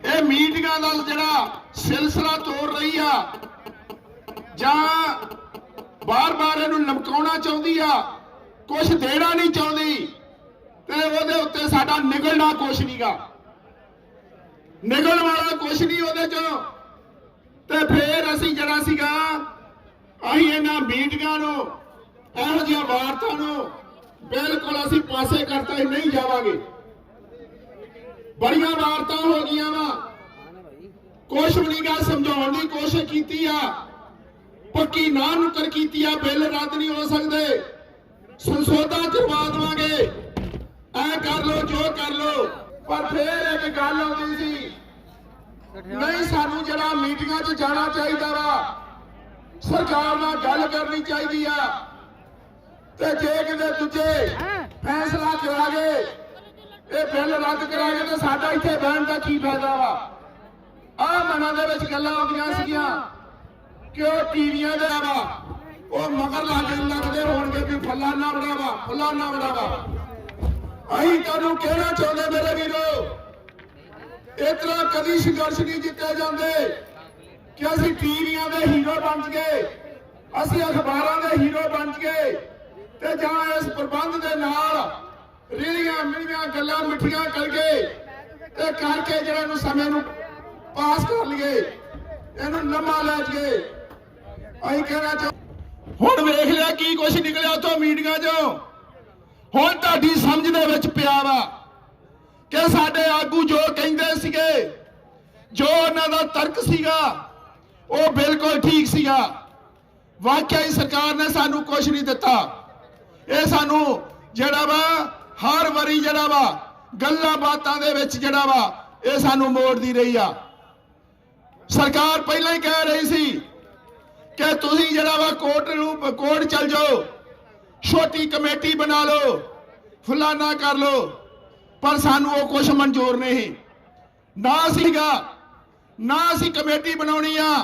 ਇਹ ਮੀਟਿੰਗਾਂ ਦਾ ਜਿਹੜਾ ਸਿਲਸਿਲਾ ਤੋੜ ਰਹੀ ਆ ਜਾਂ ਬਾਰ-ਬਾਰ ਇਹਨੂੰ ਲਮਕਾਉਣਾ ਚਾਹੁੰਦੀ ਆ, ਕੁਝ ਦੇਣਾ ਨਹੀਂ ਚਾਹੁੰਦੀ ਤੇ ਉਹਦੇ ਉੱਤੇ ਸਾਡਾ ਨਿਕਲਣਾ ਕੁਝ ਨਹੀਂਗਾ, ਨਿਕਲਣ ਵਾਲਾ ਕੁਝ ਨਹੀਂ ਉਹਦੇ ਚੋਂ। ਤੇ ਫੇਰ ਅਸੀਂ ਜਿਹੜਾ ਸੀਗਾ ਅਸੀਂ ਇਹਨਾਂ ਮੀਟਿੰਗਾਂ ਨੂੰ, ਇਹੋ ਜਿਹੀਆਂ ਵਾਰਤਾਂ ਨੂੰ ਬਿਲਕੁਲ ਅਸੀਂ ਪਾਸੇ ਕਰਤਾ ਹੀ ਨਹੀਂ ਜਾਵਾਂਗੇ। ਬੜੀਆਂ ਵਾਰਤਾਂ ਹੋ ਗਈਆਂ ਵਾ, ਕੁਛ ਵੀ ਨਹੀਂ ਗਾ ਸਮਝਾਉਣ ਦੀ ਕੋਸ਼ਿਸ਼ ਕੀਤੀ ਆ, ਪੱਕੀ ਨਾ ਨੁਕਰ ਕੀਤੀ ਆ, ਬਿੱਲ ਰੱਦ ਨਹੀਂ ਹੋ ਸਕਦੇ, ਸੰਸੋਧਾ ਕਰਵਾ ਦੇਵਾਂਗੇ, ਐ ਕਰ ਲੋ ਜੋ ਕਰ ਲੋ। ਪਰ ਫੇਰ ਇੱਕ ਗੱਲ ਆਉਂਦੀ ਸੀ, ਨਹੀਂ ਸਾਨੂੰ ਜਿਹੜਾ ਮੀਟਿੰਗਾਂ 'ਚ ਜਾਣਾ ਚਾਹੀਦਾ ਵਾ, ਸਰਕਾਰ ਨਾਲ ਗੱਲ ਕਰਨੀ ਚਾਹੀਦੀ ਆ ਤੇ ਜੇ ਕਿਤੇ ਦੂਜੇ ਫੈਸਲਾ ਕਰਾ ਕੇ ਇਹ ਬਿੱਲ ਰੱਦ ਕਰਾ ਕੇ ਤੇ ਸਾਡਾ ਇੱਥੇ ਬਹਿਣ ਦਾ ਕੀ ਫਾਇਦਾ ਵਾ। ਆਹ ਮਨਾਂ ਦੇ ਵਿੱਚ ਗੱਲਾਂ ਆਉਂਦੀਆਂ ਸੀਗੀਆਂ ਕਿ ਉਹ ਟੀਵੀਆਂ ਦੇ ਵਾ ਉਹ ਮਗਰ ਲੱਗਦੇ ਹੋਣਗੇ ਵੀ ਫਲਾਨਾ ਬੜਾ ਵਾ, ਫਲਾਨਾ ਬੜਾ ਵਾ। ਅਸੀਂ ਤੁਹਾਨੂੰ ਕਹਿਣਾ ਚਾਹੁੰਦੇ ਮੇਰੇ ਵੀਰੋ, ਇਸ ਤਰ੍ਹਾਂ ਕਦੀ ਸੰਘਰਸ਼ ਨਹੀਂ ਜਿੱਤੇ ਜਾਂਦੇ ਕਿ ਅਸੀਂ ਟੀਵੀਆਂ ਦੇ ਹੀਰੋ ਬਣ ਗਏ, ਅਸੀਂ ਅਖਬਾਰਾਂ ਦੇ ਹੀਰੋ ਬਣ ਗਏ ਤੇ ਜਾਂ ਇਸ ਪ੍ਰਬੰਧ ਦੇ ਨਾਲ ਰੀਲੀਆਂ ਮਿਲੀਆਂ ਗੱਲਾਂ ਮਿੱਠੀਆਂ ਕਰਕੇ ਤੇ ਕਰਕੇ ਜਿਹੜਾ ਨੂੰ ਸਮੇਂ ਨੂੰ ਪਾਸ ਕਰ ਲਈਏ, ਇਹਨੂੰ ਲੰਮਾ ਲੈ ਜਾਈਏ। ਅਸੀਂ ਕਹਿਣਾ ਚਾਹੁੰਦੇ, ਹੁਣ ਵੇਖ ਲਿਆ ਕੀ ਕੁਛ ਨਿਕਲਿਆ ਉੱਥੋਂ ਮੀਟਿੰਗਾਂ 'ਚੋਂ। ਹੁਣ ਤੁਹਾਡੀ ਸਮਝ ਦੇ ਵਿੱਚ ਪਿਆ ਵਾ ਕਿ ਸਾਡੇ ਆਗੂ ਜੋ ਕਹਿੰਦੇ ਸੀਗੇ, ਜੋ ਉਹਨਾਂ ਦਾ ਤਰਕ ਸੀਗਾ, ਉਹ ਬਿਲਕੁਲ ਠੀਕ ਸੀਗਾ। ਵਾਕਿਆ ਹੀ ਸਰਕਾਰ ਨੇ ਸਾਨੂੰ ਕੁਝ ਨਹੀਂ ਦਿੱਤਾ। ਇਹ ਸਾਨੂੰ ਜਿਹੜਾ ਵਾ ਹਰ ਵਾਰੀ ਜਿਹੜਾ ਵਾ ਗੱਲਾਂ ਬਾਤਾਂ ਦੇ ਵਿੱਚ ਜਿਹੜਾ ਵਾ ਇਹ ਸਾਨੂੰ ਮੋੜਦੀ ਰਹੀ ਆ। ਸਰਕਾਰ ਪਹਿਲਾਂ ਹੀ ਕਹਿ ਰਹੀ ਸੀ ਕਿ ਤੁਸੀਂ ਜਿਹੜਾ ਵਾ ਕੋਰਟ ਚੱਲ ਜਾਓ, ਛੋਟੀ ਕਮੇਟੀ ਬਣਾ ਲਓ, ਫਲਾਨਾ ਕਰ ਲਓ, ਪਰ ਸਾਨੂੰ ਉਹ ਕੁਝ ਮਨਜ਼ੂਰ ਨਹੀਂ। ਨਾ ਸੀਗਾ, ਨਾ ਅਸੀਂ ਕਮੇਟੀ ਬਣਾਉਣੀ ਆ।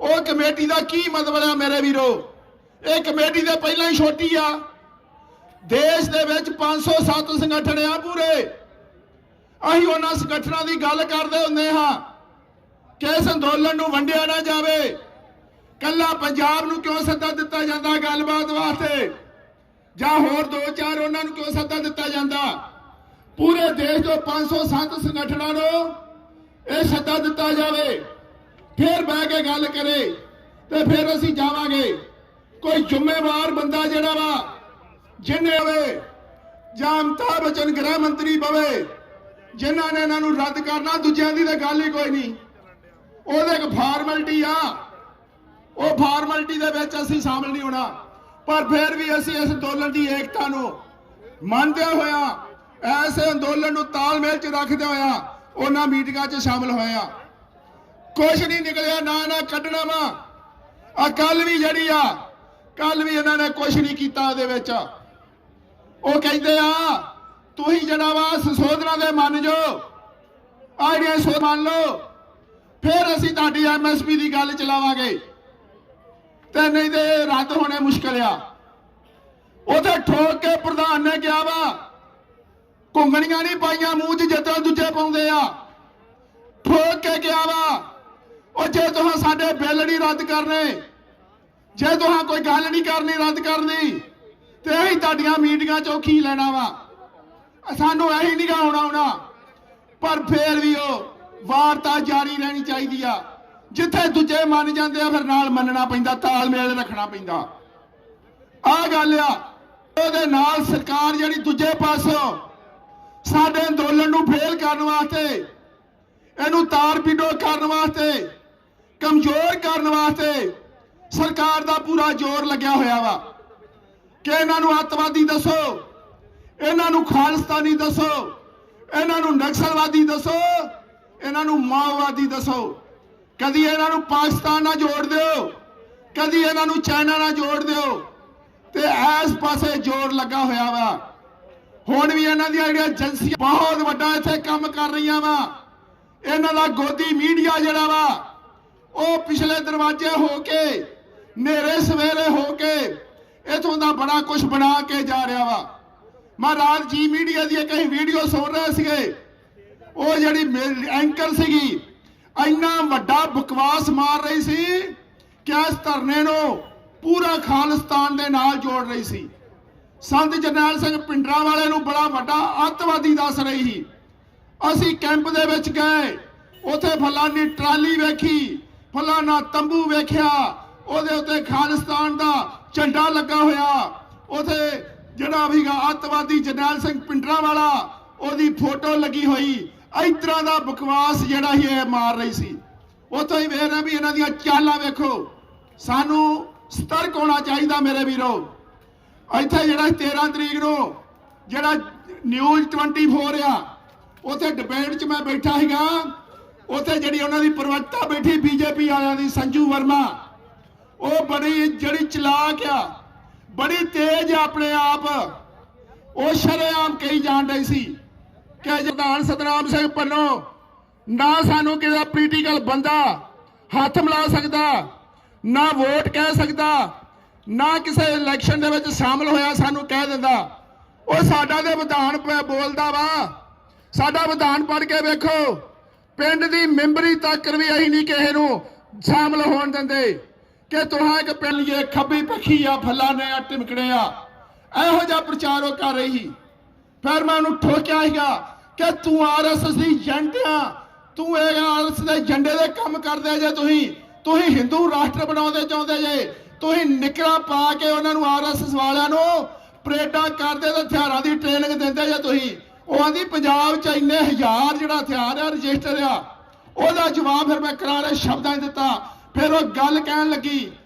ਉਹ ਕਮੇਟੀ ਦਾ ਕੀ ਮਤਲਬ ਹੈ ਮੇਰੇ ਵੀਰੋ? ਇਹ ਕਮੇਟੀ ਦੇ ਪਹਿਲਾਂ ਹੀ ਛੋਟੀ ਆ। ਦੇਸ਼ ਦੇ ਵਿੱਚ 507 ਸੰਗਠਨ ਆ ਪੂਰੇ। ਅਸੀਂ ਉਹਨਾਂ ਸੰਗਠਨਾਂ ਦੀ ਗੱਲ ਕਰਦੇ ਹੁੰਦੇ ਹਾਂ ਕਿ ਇਸ ਅੰਦੋਲਨ ਨੂੰ ਵੰਡਿਆ ਨਾ ਜਾਵੇ। ਕੱਲਾ ਪੰਜਾਬ ਨੂੰ ਕਿਉਂ ਸੱਦਾ ਦਿੱਤਾ ਜਾਂਦਾ ਗੱਲਬਾਤ ਵਾਸਤੇ, ਜਾਂ ਹੋਰ 2-4 ਉਹਨਾਂ ਨੂੰ ਕਿਉਂ ਸੱਦਾ ਦਿੱਤਾ ਜਾਂਦਾ? ਪੂਰੇ ਦੇਸ਼ ਦੇ 507 ਸੰਗਠਨਾਂ ਨੂੰ ਇਹ ਸੱਦਾ ਦਿੱਤਾ ਜਾਵੇ, ਫਿਰ ਬਹਿ ਕੇ ਗੱਲ ਕਰੇ ਤੇ ਫਿਰ ਅਸੀਂ ਜਾਵਾਂਗੇ। ਕੋਈ ਜ਼ਿੰਮੇਵਾਰ ਬੰਦਾ ਜਿਹੜਾ ਵਾ ਜਿੰਨੇ ਹੋਵੇ, ਜਾਂ ਅਮਿਤਾਭ ਬੱਚਨ ਗ੍ਰਹਿ ਮੰਤਰੀ ਬਵੇ, ਜਿਨ੍ਹਾਂ ਨੇ ਇਹਨਾਂ ਨੂੰ ਰੱਦ ਕਰਨਾ, ਦੂਜਿਆਂ ਦੀ ਤਾਂ ਗੱਲ ਹੀ ਕੋਈ ਨਹੀਂ। ਉਹਦੇ ਇੱਕ ਫਾਰਮੈਲਿਟੀ ਆ, ਉਹ ਫਾਰਮੈਲਿਟੀ ਦੇ ਵਿੱਚ ਅਸੀਂ ਸ਼ਾਮਲ ਨਹੀਂ ਹੋਣਾ। ਪਰ ਫਿਰ ਵੀ ਅਸੀਂ ਇਸ ਅੰਦੋਲਨ ਦੀ ਏਕਤਾ ਨੂੰ ਮੰਨਦਿਆਂ ਹੋਇਆ, ਐਸੇ ਅੰਦੋਲਨ ਨੂੰ ਤਾਲਮੇਲ 'ਚ ਰੱਖਦਿਆਂ ਹੋਇਆ ਉਹਨਾਂ ਮੀਟਿੰਗਾਂ 'ਚ ਸ਼ਾਮਲ ਹੋਇਆ। ਕੁਛ ਨਹੀਂ ਨਿਕਲਿਆ, ਨਾ ਕੱਢਣਾ ਵਾ। ਕੱਲ ਵੀ ਜਿਹੜੀ ਆ, ਕੱਲ ਵੀ ਇਹਨਾਂ ਨੇ ਕੁਛ ਨਹੀਂ ਕੀਤਾ ਉਹਦੇ ਵਿੱਚ। ਉਹ ਕਹਿੰਦੇ ਆ ਤੁਸੀਂ ਜਿਹੜਾ ਵਾ ਸੰਸ਼ੋਧਨਾਂ ਦੇ ਮੰਨ ਜਾਓ, ਆਈਡੀਆ ਸੋ ਮੰਨ ਲਓ, ਫਿਰ ਅਸੀਂ ਤੁਹਾਡੀ MSP ਦੀ ਗੱਲ ਚਲਾਵਾਂਗੇ, ਤੇ ਨਹੀਂ ਤੇ ਰੱਦ ਹੋਣੇ ਮੁਸ਼ਕਲ ਆ। ਉਹਦੇ ਠੋਕ ਕੇ ਪ੍ਰਧਾਨ ਨੇ ਕਿਹਾ ਵਾ, ਘੁੰਗਣੀਆਂ ਨਹੀਂ ਪਾਈਆਂ ਮੂੰਹ 'ਚ ਜਿੱਦਾਂ ਦੂਜੇ ਪਾਉਂਦੇ ਆ। ਠੋਕ ਕੇ ਕਿਹਾ ਵਾ, ਉਹ ਜੇ ਤੁਸੀਂ ਸਾਡੇ ਬਿੱਲ ਨਹੀਂ ਰੱਦ ਕਰਨੇ, ਜੇ ਤੁਸੀਂ ਕੋਈ ਗੱਲ ਨਹੀਂ ਕਰਨੀ ਰੱਦ ਕਰਨੀ, ਤੇ ਅਸੀਂ ਤੁਹਾਡੀਆਂ ਮੀਟਿੰਗਾਂ 'ਚੋਂ ਕੀ ਲੈਣਾ ਵਾ? ਸਾਨੂੰ ਇਹੀ ਨਹੀਂ ਆਉਣਾ। ਪਰ ਫਿਰ ਵੀ ਉਹ ਵਾਰਤਾ ਜਾਰੀ ਰਹਿਣੀ ਚਾਹੀਦੀ ਆ। ਜਿੱਥੇ ਦੂਜੇ ਮੰਨ ਜਾਂਦੇ ਆ, ਫਿਰ ਨਾਲ ਮੰਨਣਾ ਪੈਂਦਾ, ਤਾਲਮੇਲ ਰੱਖਣਾ ਪੈਂਦਾ। ਆਹ ਗੱਲ ਆ। ਉਹਦੇ ਨਾਲ ਸਰਕਾਰ ਜਿਹੜੀ ਦੂਜੇ ਪਾਸੋਂ ਸਾਡੇ ਅੰਦੋਲਨ ਨੂੰ ਫੇਲ ਕਰਨ ਵਾਸਤੇ, ਇਹਨੂੰ ਤਾਰ ਪੀੜੋ ਕਰਨ ਵਾਸਤੇ, ਕਮਜ਼ੋਰ ਕਰਨ ਵਾਸਤੇ ਸਰਕਾਰ ਦਾ ਪੂਰਾ ਜ਼ੋਰ ਲੱਗਿਆ ਹੋਇਆ ਵਾ ਕਿ ਇਹਨਾਂ ਨੂੰ ਅੱਤਵਾਦੀ ਦੱਸੋ, ਇਹਨਾਂ ਨੂੰ ਖਾਲਿਸਤਾਨੀ ਦੱਸੋ, ਇਹਨਾਂ ਨੂੰ ਨਕਸਲਵਾਦੀ ਦੱਸੋ, ਇਹਨਾਂ ਨੂੰ ਮਾਓਵਾਦੀ ਦੱਸੋ। ਕਦੀ ਇਹਨਾਂ ਨੂੰ ਪਾਕਿਸਤਾਨ ਨਾਲ ਜੋੜ ਦਿਓ, ਕਦੀ ਇਹਨਾਂ ਨੂੰ ਚਾਈਨਾ ਨਾਲ ਜੋੜ ਦਿਓ, ਤੇ ਇਸ ਪਾਸੇ ਜ਼ੋਰ ਲੱਗਾ ਹੋਇਆ ਵਾ। ਹੁਣ ਵੀ ਇਹਨਾਂ ਦੀਆਂ ਜਿਹੜੀਆਂ ਏਜੰਸੀਆਂ ਬਹੁਤ ਵੱਡਾ ਇੱਥੇ ਕੰਮ ਕਰ ਰਹੀਆਂ ਵਾ। ਇਹਨਾਂ ਦਾ ਗੋਦੀ ਮੀਡੀਆ ਜਿਹੜਾ ਵਾ, ਉਹ ਪਿਛਲੇ ਦਰਵਾਜ਼ੇ ਹੋ ਕੇ, ਨੇਰੇ ਸਵੇਰੇ ਹੋ ਕੇ ਇਥੋਂ ਦਾ ਬੜਾ ਕੁਝ ਬਣਾ ਕੇ ਜਾ ਰਿਹਾ ਵਾ। ਮੈਂ ਰਾਤ ਜੀ ਮੀਡੀਆ ਦੀ ਇੱਕ ਵੀਡੀਓ ਸੁਣ ਰਿਹਾ ਸੀਗੇ, ਉਹ ਜਿਹੜੀ ਐਂਕਰ ਸੀਗੀ ਇੰਨਾ ਵੱਡਾ ਬਕਵਾਸ ਮਾਰ ਰਹੀ ਸੀ ਕਿ ਇਸ ਧਰਨੇ ਨੂੰ ਪੂਰਾ ਖਾਲਿਸਤਾਨ ਦੇ ਨਾਲ ਜੋੜ ਰਹੀ ਸੀ। ਸੰਤ ਜਰਨੈਲ ਸਿੰਘ ਪਿੰਡਰਾਂ ਵਾਲੇ ਨੂੰ ਬੜਾ ਵੱਡਾ ਅੱਤਵਾਦੀ ਦੱਸ ਰਹੀ ਸੀ। ਅਸੀਂ ਕੈਂਪ ਦੇ ਵਿੱਚ ਗਏ, ਉੱਥੇ ਫਲਾਨੀ ਟਰਾਲੀ ਵੇਖੀ, ਫਲਾਨਾ ਤੰਬੂ ਵੇਖਿਆ, ਉਹਦੇ ਉੱਤੇ ਖਾਲਿਸਤਾਨ ਦਾ ਝੰਡਾ ਲੱਗਾ ਹੋਇਆ, ਉੱਥੇ ਜਿਹੜਾ ਵੀਗਾ ਅੱਤਵਾਦੀ ਜਰਨੈਲ ਸਿੰਘ ਪਿੰਡਰਾਂ ਵਾਲਾ, ਉਹਦੀ ਫੋਟੋ ਲੱਗੀ ਹੋਈ। ਇਸ ਤਰ੍ਹਾਂ ਦਾ ਬਕਵਾਸ ਜਿਹੜਾ ਹੀ ਇਹ ਮਾਰ ਰਹੀ ਸੀ। ਉੱਥੋਂ ਹੀ ਵੇਖ ਰਿਹਾ ਵੀ ਇਹਨਾਂ ਦੀਆਂ ਚਾਲਾਂ ਵੇਖੋ। ਸਾਨੂੰ ਸਤਰਕ ਹੋਣਾ ਚਾਹੀਦਾ ਮੇਰੇ ਵੀਰੋ। ਇੱਥੇ ਜਿਹੜਾ 13 ਤਰੀਕ ਨੂੰ ਜਿਹੜਾ ਨਿਊਜ਼ 24 ਆ, ਉੱਥੇ ਡਿਬੇਟ 'ਚ ਮੈਂ ਬੈਠਾ ਸੀਗਾ। ਉੱਥੇ ਜਿਹੜੀ ਉਹਨਾਂ ਦੀ ਪ੍ਰਵਕਤਾ ਬੈਠੀ BJP ਵਾਲਿਆਂ ਦੀ, ਸੰਜੂ ਵਰਮਾ, ਉਹ ਬੜੀ ਜਿਹੜੀ ਚਲਾਕ ਆ, ਬੜੀ ਤੇਜ਼ ਆਪਣੇ ਆਪ, ਉਹ ਸ਼ਰੇਆਮ ਕਹੀ ਜਾਣ ਰਹੀ ਸੀ ਕਿ ਜਰਦਾਨ ਸਤਨਾਮ ਸਿੰਘ ਪੰਨੋ ਨਾ ਸਾਨੂੰ ਕਿਸੇ ਪੋਲੀਟੀਕਲ ਬੰਦਾ ਹੱਥ ਮਿਲਾ ਸਕਦਾ, ਨਾ ਵੋਟ ਕਹਿ ਸਕਦਾ, ਨਾ ਕਿਸੇ ਇਲੈਕਸ਼ਨ ਦੇ ਵਿੱਚ ਸ਼ਾਮਲ ਹੋਇਆ ਸਾਨੂੰ ਕਹਿ ਦਿੰਦਾ। ਉਹ ਸਾਡਾ ਦੇ ਵਿਧਾਨ ਬੋਲਦਾ ਵਾ, ਸਾਡਾ ਵਿਧਾਨ ਪੜ੍ਹ ਕੇ ਵੇਖੋ। ਪਿੰਡ ਦੀ ਮੈਂਬਰੀ ਤੱਕ ਵੀ ਅਸੀਂ ਨਹੀਂ ਕਿਸੇ ਨੂੰ ਸ਼ਾਮਲ ਹੋਣ ਦਿੰਦੇ ਕਿ ਤੁਹਾਂ ਇੱਕ ਪਿੰਡ ਇਹ ਖੱਬੀ ਪੱਖੀ ਆ, ਫਲਾਣੇ ਆ, ਟਿਮਕੜੇ ਆ, ਇਹੋ ਜਿਹਾ ਪ੍ਰਚਾਰ ਉਹ ਕਰ ਰਹੀ ਸੀ। ਫਿਰ ਮੈਂ ਉਹਨੂੰ ਠੋਕਿਆ ਸੀਗਾ ਕਿ ਤੂੰ RSS ਦੀ ਏਜੰਟ ਆ, ਤੂੰ ਇਹ RSS ਦੇ ਝੰਡੇ ਦੇ ਕੰਮ ਕਰਦੇ ਜੇ, ਤੁਸੀਂ ਹਿੰਦੂ ਰਾਸ਼ਟਰ ਬਣਾਉਂਦੇ ਚਾਹੁੰਦੇ ਜੇ, ਤੁਸੀਂ ਨਿਕਰਾਂ ਪਾ ਕੇ ਉਹਨਾਂ ਨੂੰ RSS ਵਾਲਿਆਂ ਨੂੰ ਪਰੇਡਾਂ ਕਰਦੇ ਤੇ ਹਥਿਆਰਾਂ ਦੀ ਟ੍ਰੇਨਿੰਗ ਦਿੰਦੇ ਜੇ, ਤੁਸੀਂ ਉਹ ਆਂਦੀ ਪੰਜਾਬ 'ਚ ਇੰਨੇ ਹਜ਼ਾਰ ਜਿਹੜਾ ਹਥਿਆਰ ਆ ਰਜਿਸਟਰ ਆ, ਉਹਦਾ ਜਵਾਬ ਫਿਰ ਮੈਂ ਕਰਾਰੇ ਸ਼ਬਦਾਂ 'ਚ ਦਿੱਤਾ। ਫਿਰ ਉਹ ਗੱਲ ਕਹਿਣ ਲੱਗੀ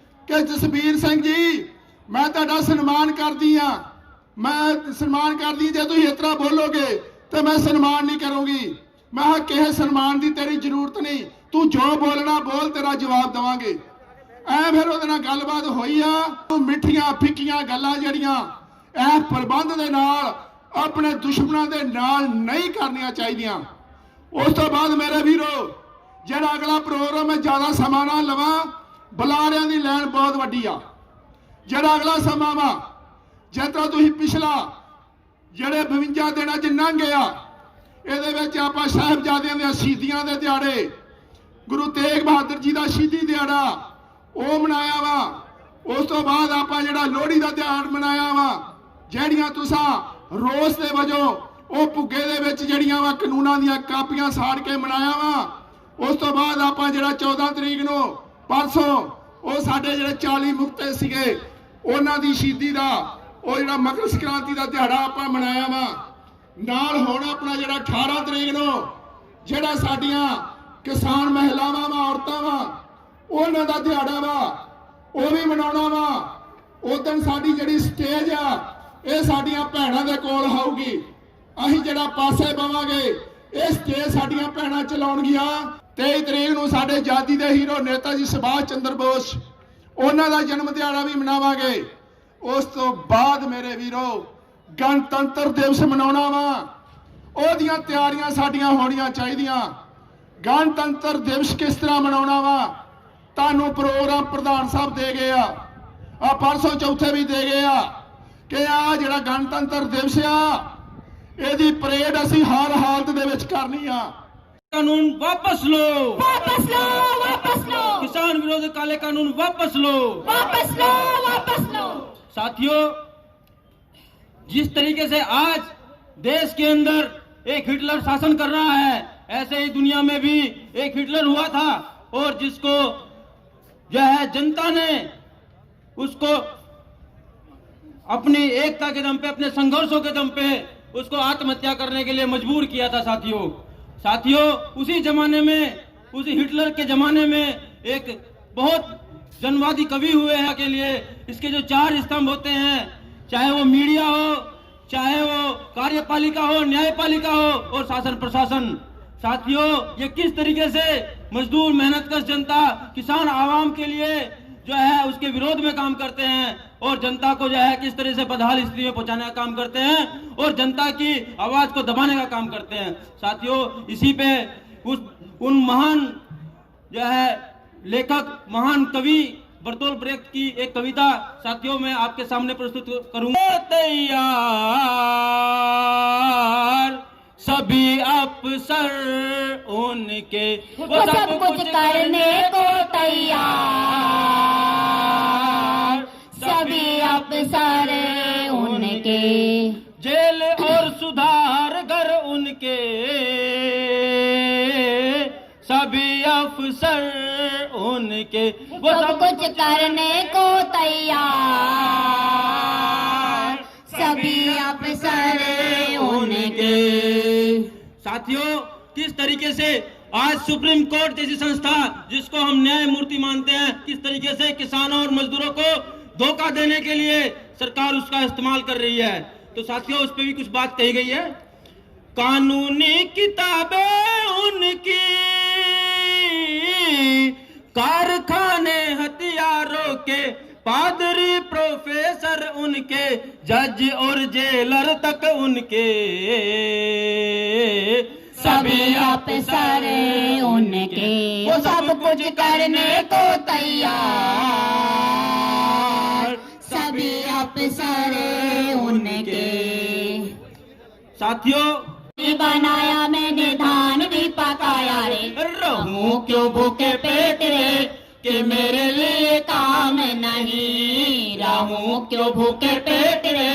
ਕਿ ਜਸਬੀਰ ਸਿੰਘ ਜੀ ਮੈਂ ਤੁਹਾਡਾ ਸਨਮਾਨ ਕਰਦੀ ਆ, ਮੈਂ ਸਨਮਾਨ ਕਰਦੀ, ਜੇ ਤੁਸੀਂ ਇਸ ਤਰ੍ਹਾਂ ਬੋਲੋਗੇ ਤੇ ਮੈਂ ਸਨਮਾਨ ਨਹੀਂ ਕਰੂੰਗੀ। ਮੈਂ ਕਿਹਾ ਕਿਸੇ ਸਨਮਾਨ ਦੀ ਤੇਰੀ ਜ਼ਰੂਰਤ ਨਹੀਂ, ਤੂੰ ਜੋ ਬੋਲਣਾ ਬੋਲ, ਤੇਰਾ ਜਵਾਬ ਦੇਵਾਂਗੇ। ਐ ਫਿਰ ਉਹਦੇ ਨਾਲ ਗੱਲਬਾਤ ਹੋਈ ਆ। ਮਿੱਠੀਆਂ ਫਿੱਕੀਆਂ ਗੱਲਾਂ ਜਿਹੜੀਆਂ ਇਹ ਪ੍ਰਬੰਧ ਦੇ ਨਾਲ ਆਪਣੇ ਦੁਸ਼ਮਣਾਂ ਦੇ ਨਾਲ ਨਹੀਂ ਕਰਨੀਆਂ ਚਾਹੀਦੀਆਂ। ਉਸ ਤੋਂ ਬਾਅਦ ਮੇਰੇ ਵੀਰੋ, ਜਿਹੜਾ ਅਗਲਾ ਪ੍ਰੋਗਰਾਮ ਮੈਂ ਜ਼ਿਆਦਾ ਸਮਾਂ ਨਾ ਲਵਾਂ, ਬੁਲਾਰਿਆਂ ਦੀ ਲਾਈਨ ਬਹੁਤ ਵੱਡੀ ਆ। ਜਿਹੜਾ ਅਗਲਾ ਸਮਾਂ ਵਾ, ਜਿਸ ਤਰ੍ਹਾਂ ਤੁਸੀਂ ਪਿਛਲਾ ਜਿਹੜੇ 52 ਦਿਨਾਂ 'ਚ ਲੰਘ ਗਿਆ, ਇਹਦੇ ਵਿੱਚ ਆਪਾਂ ਸਾਹਿਬਜ਼ਾਦਿਆਂ ਦੀਆਂ ਸ਼ਹੀਦੀਆਂ ਦੇ ਦਿਹਾੜੇ, ਗੁਰੂ ਤੇਗ ਬਹਾਦਰ ਜੀ ਦਾ ਸ਼ਹੀਦੀ ਦਿਹਾੜਾ ਉਹ ਮਨਾਇਆ ਵਾ। ਉਸ ਤੋਂ ਬਾਅਦ ਆਪਾਂ ਜਿਹੜਾ ਲੋਹੜੀ ਦਾ ਤਿਉਹਾਰ ਮਨਾਇਆ ਵਾ, ਜਿਹੜੀਆਂ ਤੁਸਾਂ ਰੋਸ ਦੇ ਵਜੋਂ ਉਹ ਭੁੱਗੇ ਦੇ ਵਿੱਚ ਜਿਹੜੀਆਂ ਵਾ ਕਾਨੂੰਨਾਂ ਦੀਆਂ ਕਾਪੀਆਂ ਸਾੜ ਕੇ ਮਨਾਇਆ ਵਾ। ਉਸ ਤੋਂ ਬਾਅਦ ਆਪਾਂ ਜਿਹੜਾ 14 ਤਰੀਕ ਨੂੰ ਪਰਸੋਂ ਉਹ ਸਾਡੇ ਜਿਹੜੇ 40 ਮੁਕਤੇ ਸੀਗੇ ਉਹਨਾਂ ਦੀ ਸ਼ਹੀਦੀ ਦਾ ਉਹ ਜਿਹੜਾ ਮਕਰ ਸੰਕ੍ਰਾਂਤੀ ਦਾ ਦਿਹਾੜਾ ਆਪਾਂ ਮਨਾਇਆ ਵਾ। ਨਾਲ ਹੁਣ ਆਪਣਾ ਜਿਹੜਾ 18 ਤਰੀਕ ਨੂੰ ਜਿਹੜਾ ਸਾਡੀਆਂ ਕਿਸਾਨ ਮਹਿਲਾਵਾਂ ਵਾ, ਔਰਤਾਂ ਵਾ, ਉਹਨਾਂ ਦਾ ਦਿਹਾੜਾ ਵਾ, ਉਹ ਵੀ ਮਨਾਉਣਾ ਵਾ। ਉਦੋਂ ਸਾਡੀ ਜਿਹੜੀ ਸਟੇਜ ਆ ਇਹ ਸਾਡੀਆਂ ਭੈਣਾਂ ਦੇ ਕੋਲ ਹੋਊਗੀ। ਅਸੀਂ ਜਿਹੜਾ ਪਾਸੇ ਬਵਾਂਗੇ ਇਹ ਸਟੇਜ ਸਾਡੀਆਂ ਭੈਣਾਂ ਚਲਾਉਣਗੀਆਂ। 23 ਤਰੀਕ ਨੂੰ ਸਾਡੇ ਆਜ਼ਾਦੀ ਦੇ ਹੀਰੋ ਨੇਤਾ ਜੀ ਸੁਭਾਸ਼ ਚੰਦਰ ਬੋਸ ਉਹਨਾਂ ਦਾ ਜਨਮ ਦਿਹਾੜਾ ਵੀ ਮਨਾਵਾਂਗੇ। ਉਸ ਤੋਂ ਬਾਅਦ ਮੇਰੇ ਵੀਰੋ ਗਣਤੰਤਰ ਦਿਵਸ ਮਨਾਉਣਾ ਵਾ, ਉਹਦੀਆਂ ਤਿਆਰੀਆਂ ਸਾਡੀਆਂ ਹੋਣੀਆਂ ਚਾਹੀਦੀਆਂ। ਗਣਤੰਤਰ ਦਿਵਸ ਕਿਸ ਤਰ੍ਹਾਂ ਮਨਾਉਣਾ ਵਾ, ਤੁਹਾਨੂੰ ਪ੍ਰੋਗਰਾਮ ਪ੍ਰਧਾਨ ਸਾਹਿਬ ਦੇ ਗਏ ਆ ਪਰਸੋਂ ਚੌਥੇ ਵੀ ਦੇ ਗਏ ਆ ਕਿ ਆ ਜਿਹੜਾ ਗਣਤੰਤਰ ਦਿਵਸ ਆ ਇਹਦੀ ਪਰੇਡ ਅਸੀਂ ਹਰ ਹਾਲਤ ਦੇ ਵਿੱਚ ਕਰਨੀ ਆ। कानून वापस लो, वापस लो, वापस लो, किसान विरोधी काले कानून वापस लो, वापस लो, वापस लो। साथियों, जिस तरीके से आज देश के अंदर एक हिटलर शासन कर रहा है, ऐसे ही दुनिया में भी एक हिटलर हुआ था और जिसको जो है जनता ने उसको अपनी एकता के दम पे, अपने संघर्षों के दम पे उसको आत्महत्या करने के लिए मजबूर किया था। साथियों, उसी जमाने में, उसी हिटलर के जमाने में एक बहुत जनवादी कवि हुए हैं के लिए। इसके जो 4 स्तंभ होते हैं, चाहे वो मीडिया हो, चाहे वो कार्यपालिका हो, न्यायपालिका हो और शासन प्रशासन। साथियों, ये किस तरीके से मजदूर, मेहनतकश जनता, किसान आवाम के लिए जो है उसके विरोध में काम करते हैं और जनता को जो है किस तरह से बदहाल स्थिति में पहुंचाने का काम करते हैं और जनता की आवाज को दबाने का काम करते हैं। साथियों, इसी पे उन महान जो है लेखक, महान कवि बर्तोल्ट ब्रेख्ट की एक कविता साथियों मैं आपके सामने प्रस्तुत करूंगा। तैयार सभी अफसर उनके, वो सब कुछ करने को तैयार, सभी अफसर उनके, जेल और सुधार घर उनके, सभी अफसर उनके, वो सब कुछ करने को तैयार, सभी अफसर उनके। साथियों, किस तरीके से आज सुप्रीम कोर्ट जैसी संस्था जिसको हम न्यायमूर्ति मानते हैं, किस तरीके से किसानों और मजदूरों को धोखा देने के लिए सरकार उसका इस्तेमाल कर रही है। तो साथियों, उस पर भी कुछ बात कही गई है। कानूनी किताबें उनकी, कारखाने हथियारों के, पादरी प्रोफेसर उनके, जज और जेलर तक उनके, सभी अफसर उनके, वो सब कुछ करने को तैयार, सभी अफसर उनके। साथियों, बनाया मैंने धान भी पकाया रे, रहूं क्यों भूखे पेट रे, कि मेरे लिए काम नहीं, रहूं क्यों भूखे पेट रे,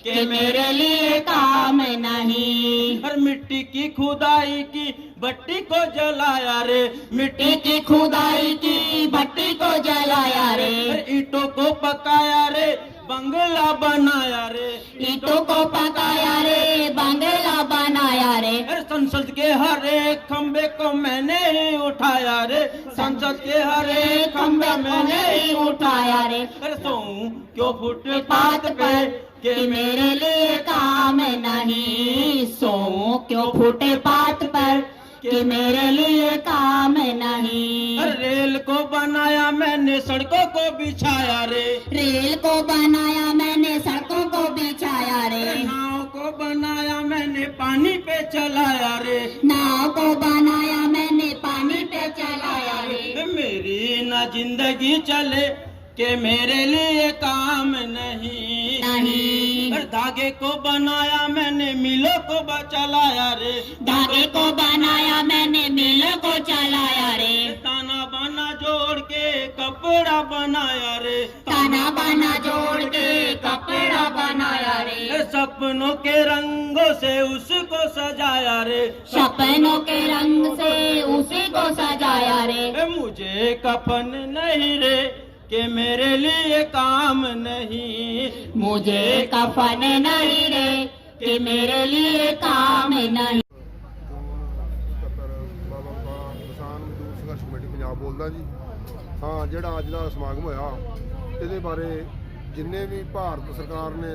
कि मेरे लिए काम नहीं। हर मिट्टी की खुदाई की भट्टी को जलाया रे, मिट्टी की खुदाई की भट्टी को जलाया रे, ईंटों को पकाया रे, बंगला बनाया रे, ईंटों को पकाया रे, बंगला बनाया रे। अरे संसद के हर एक खंबे को मैंने ही उठाया रे, संसद के हर एक खंबे मैंने ही उठाया रे। अरे सोऊं क्यों फुटपाथ पे कि मेरे लिए काम नहीं, सोऊं क्यों फुटपाथ पर कि मेरे लिए काम नहीं। अरे रेल को बनाया मैंने, सड़कों को बिछाया रे, रेल को बनाया मैंने, सड़कों को बिछाया रे। नाव को बनाया मैंने, पानी पे चलाया रे, नाव को बनाया मैंने, पानी पे चलाया रे। मेरी ना जिंदगी चले कि मेरे लिए काम नहीं। धागे को बनाया मैंने, मिलों को चलाया रे, धागे को बनाया मैंने, मिलों को चलाया रे। ताना बाना जोड़ के कपड़ा बनाया रे, ताना बाना जोड़ के कपड़ा बनाया रे। सपनों के रंगों से उसको सजाया रे, सपनों के रंग से उसी को सजाया रे। मुझे कफन नहीं रे कि मेरे लिए काम नहीं, मुझे कफन नहीं रे कि मेरे लिए काम नहीं। ਬਾਬਾ ਕਿਸਾਨ ਮਜ਼ਦੂਰ ਸੰਘਰਸ਼ ਕਮੇਟੀ ਪੰਜਾਬ ਬੋਲਦਾ ਜੀ। ਹਾਂ, ਜਿਹੜਾ ਅੱਜ ਦਾ ਸਮਾਗਮ ਹੋਇਆ ਇਹਦੇ ਬਾਰੇ ਜਿੰਨੇ ਵੀ ਭਾਰਤ ਸਰਕਾਰ ਨੇ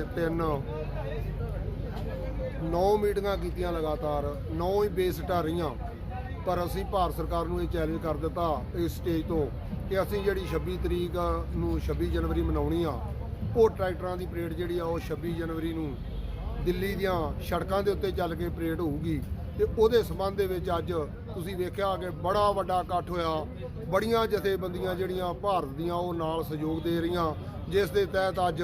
9 ਮੀਟਿੰਗਾਂ ਕੀਤੀਆਂ ਲਗਾਤਾਰ, 9 ਹੀ ਬੇਸਿੱਟਾ ਰਹੀਆਂ, ਪਰ ਅਸੀਂ ਭਾਰਤ ਸਰਕਾਰ ਨੂੰ ਇਹ ਚੈਲੰਜ ਕਰ ਦਿੱਤਾ ਇਸ ਸਟੇਜ ਤੋਂ ਕਿ ਅਸੀਂ ਜਿਹੜੀ 26 ਤਰੀਕ ਨੂੰ 26 ਜਨਵਰੀ ਮਨਾਉਣੀ ਆ, ਉਹ ਟਰੈਕਟਰਾਂ ਦੀ ਪਰੇਡ ਜਿਹੜੀ ਆ ਉਹ 26 ਜਨਵਰੀ ਨੂੰ ਦਿੱਲੀ ਦੀਆਂ ਸੜਕਾਂ ਦੇ ਉੱਤੇ ਚੱਲ ਕੇ ਪਰੇਡ ਹੋਊਗੀ। ਤੇ ਉਹਦੇ ਸੰਬੰਧ ਦੇ ਵਿੱਚ ਅੱਜ ਤੁਸੀਂ ਵੇਖਿਆ ਕਿ ਬੜਾ ਵੱਡਾ ਇਕੱਠ ਹੋਇਆ, ਬੜੀਆਂ ਜਥੇਬੰਦੀਆਂ ਜਿਹੜੀਆਂ ਭਾਰਤ ਦੀਆਂ ਉਹ ਨਾਲ ਸਹਿਯੋਗ ਦੇ ਰਹੀਆਂ, ਜਿਸ ਦੇ ਤਹਿਤ ਅੱਜ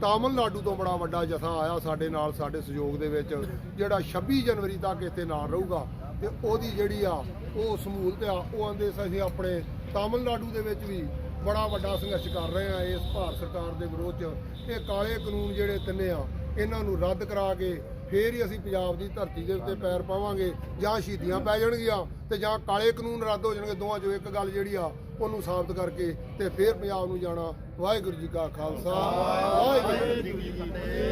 ਤਾਮਿਲਨਾਡੂ ਤੋਂ ਬੜਾ ਵੱਡਾ ਜਥਾ ਆਇਆ ਸਾਡੇ ਨਾਲ, ਸਾਡੇ ਸਹਿਯੋਗ ਦੇ ਵਿੱਚ, ਜਿਹੜਾ 26 ਜਨਵਰੀ ਤੱਕ ਇੱਥੇ ਨਾਲ ਰਹੂਗਾ। ਤੇ ਉਹਦੀ ਜਿਹੜੀ ਆ ਉਹ ਸਮੂਲਤ ਆ, ਉਹ ਆਂਦੇ ਅਸੀਂ ਆਪਣੇ ਤਾਮਿਲਨਾਡੂ ਦੇ ਵਿੱਚ ਵੀ ਬੜਾ ਵੱਡਾ ਸੰਘਰਸ਼ ਕਰ ਰਹੇ ਆ ਇਸ ਭਾਰਤ ਸਰਕਾਰ ਦੇ ਵਿਰੋਧ 'ਚ। ਇਹ ਕਾਲੇ ਕਾਨੂੰਨ ਜਿਹੜੇ ਤਿੰਨੇ ਆ ਇਹਨਾਂ ਨੂੰ ਰੱਦ ਕਰਾ ਕੇ ਫੇਰ ਹੀ ਅਸੀਂ ਪੰਜਾਬ ਦੀ ਧਰਤੀ ਦੇ ਉੱਤੇ ਪੈਰ ਪਾਵਾਂਗੇ, ਜਾਂ ਸ਼ਹੀਦੀਆਂ ਪੈ ਜਾਣਗੀਆਂ ਤੇ ਜਾਂ ਕਾਲੇ ਕਾਨੂੰਨ ਰੱਦ ਹੋ ਜਾਣਗੇ। ਦੋਵਾਂ 'ਚੋਂ ਇੱਕ ਗੱਲ ਜਿਹੜੀ ਆ ਉਹਨੂੰ ਸਾਬਤ ਕਰਕੇ ਤੇ ਫੇਰ ਪੰਜਾਬ ਨੂੰ ਜਾਣਾ। ਵਾਹਿਗੁਰੂ ਜੀ ਕਾ ਖਾਲਸਾ, ਵਾਹਿਗੁਰੂ ਜੀ ਕੀ ਫਤਿਹ।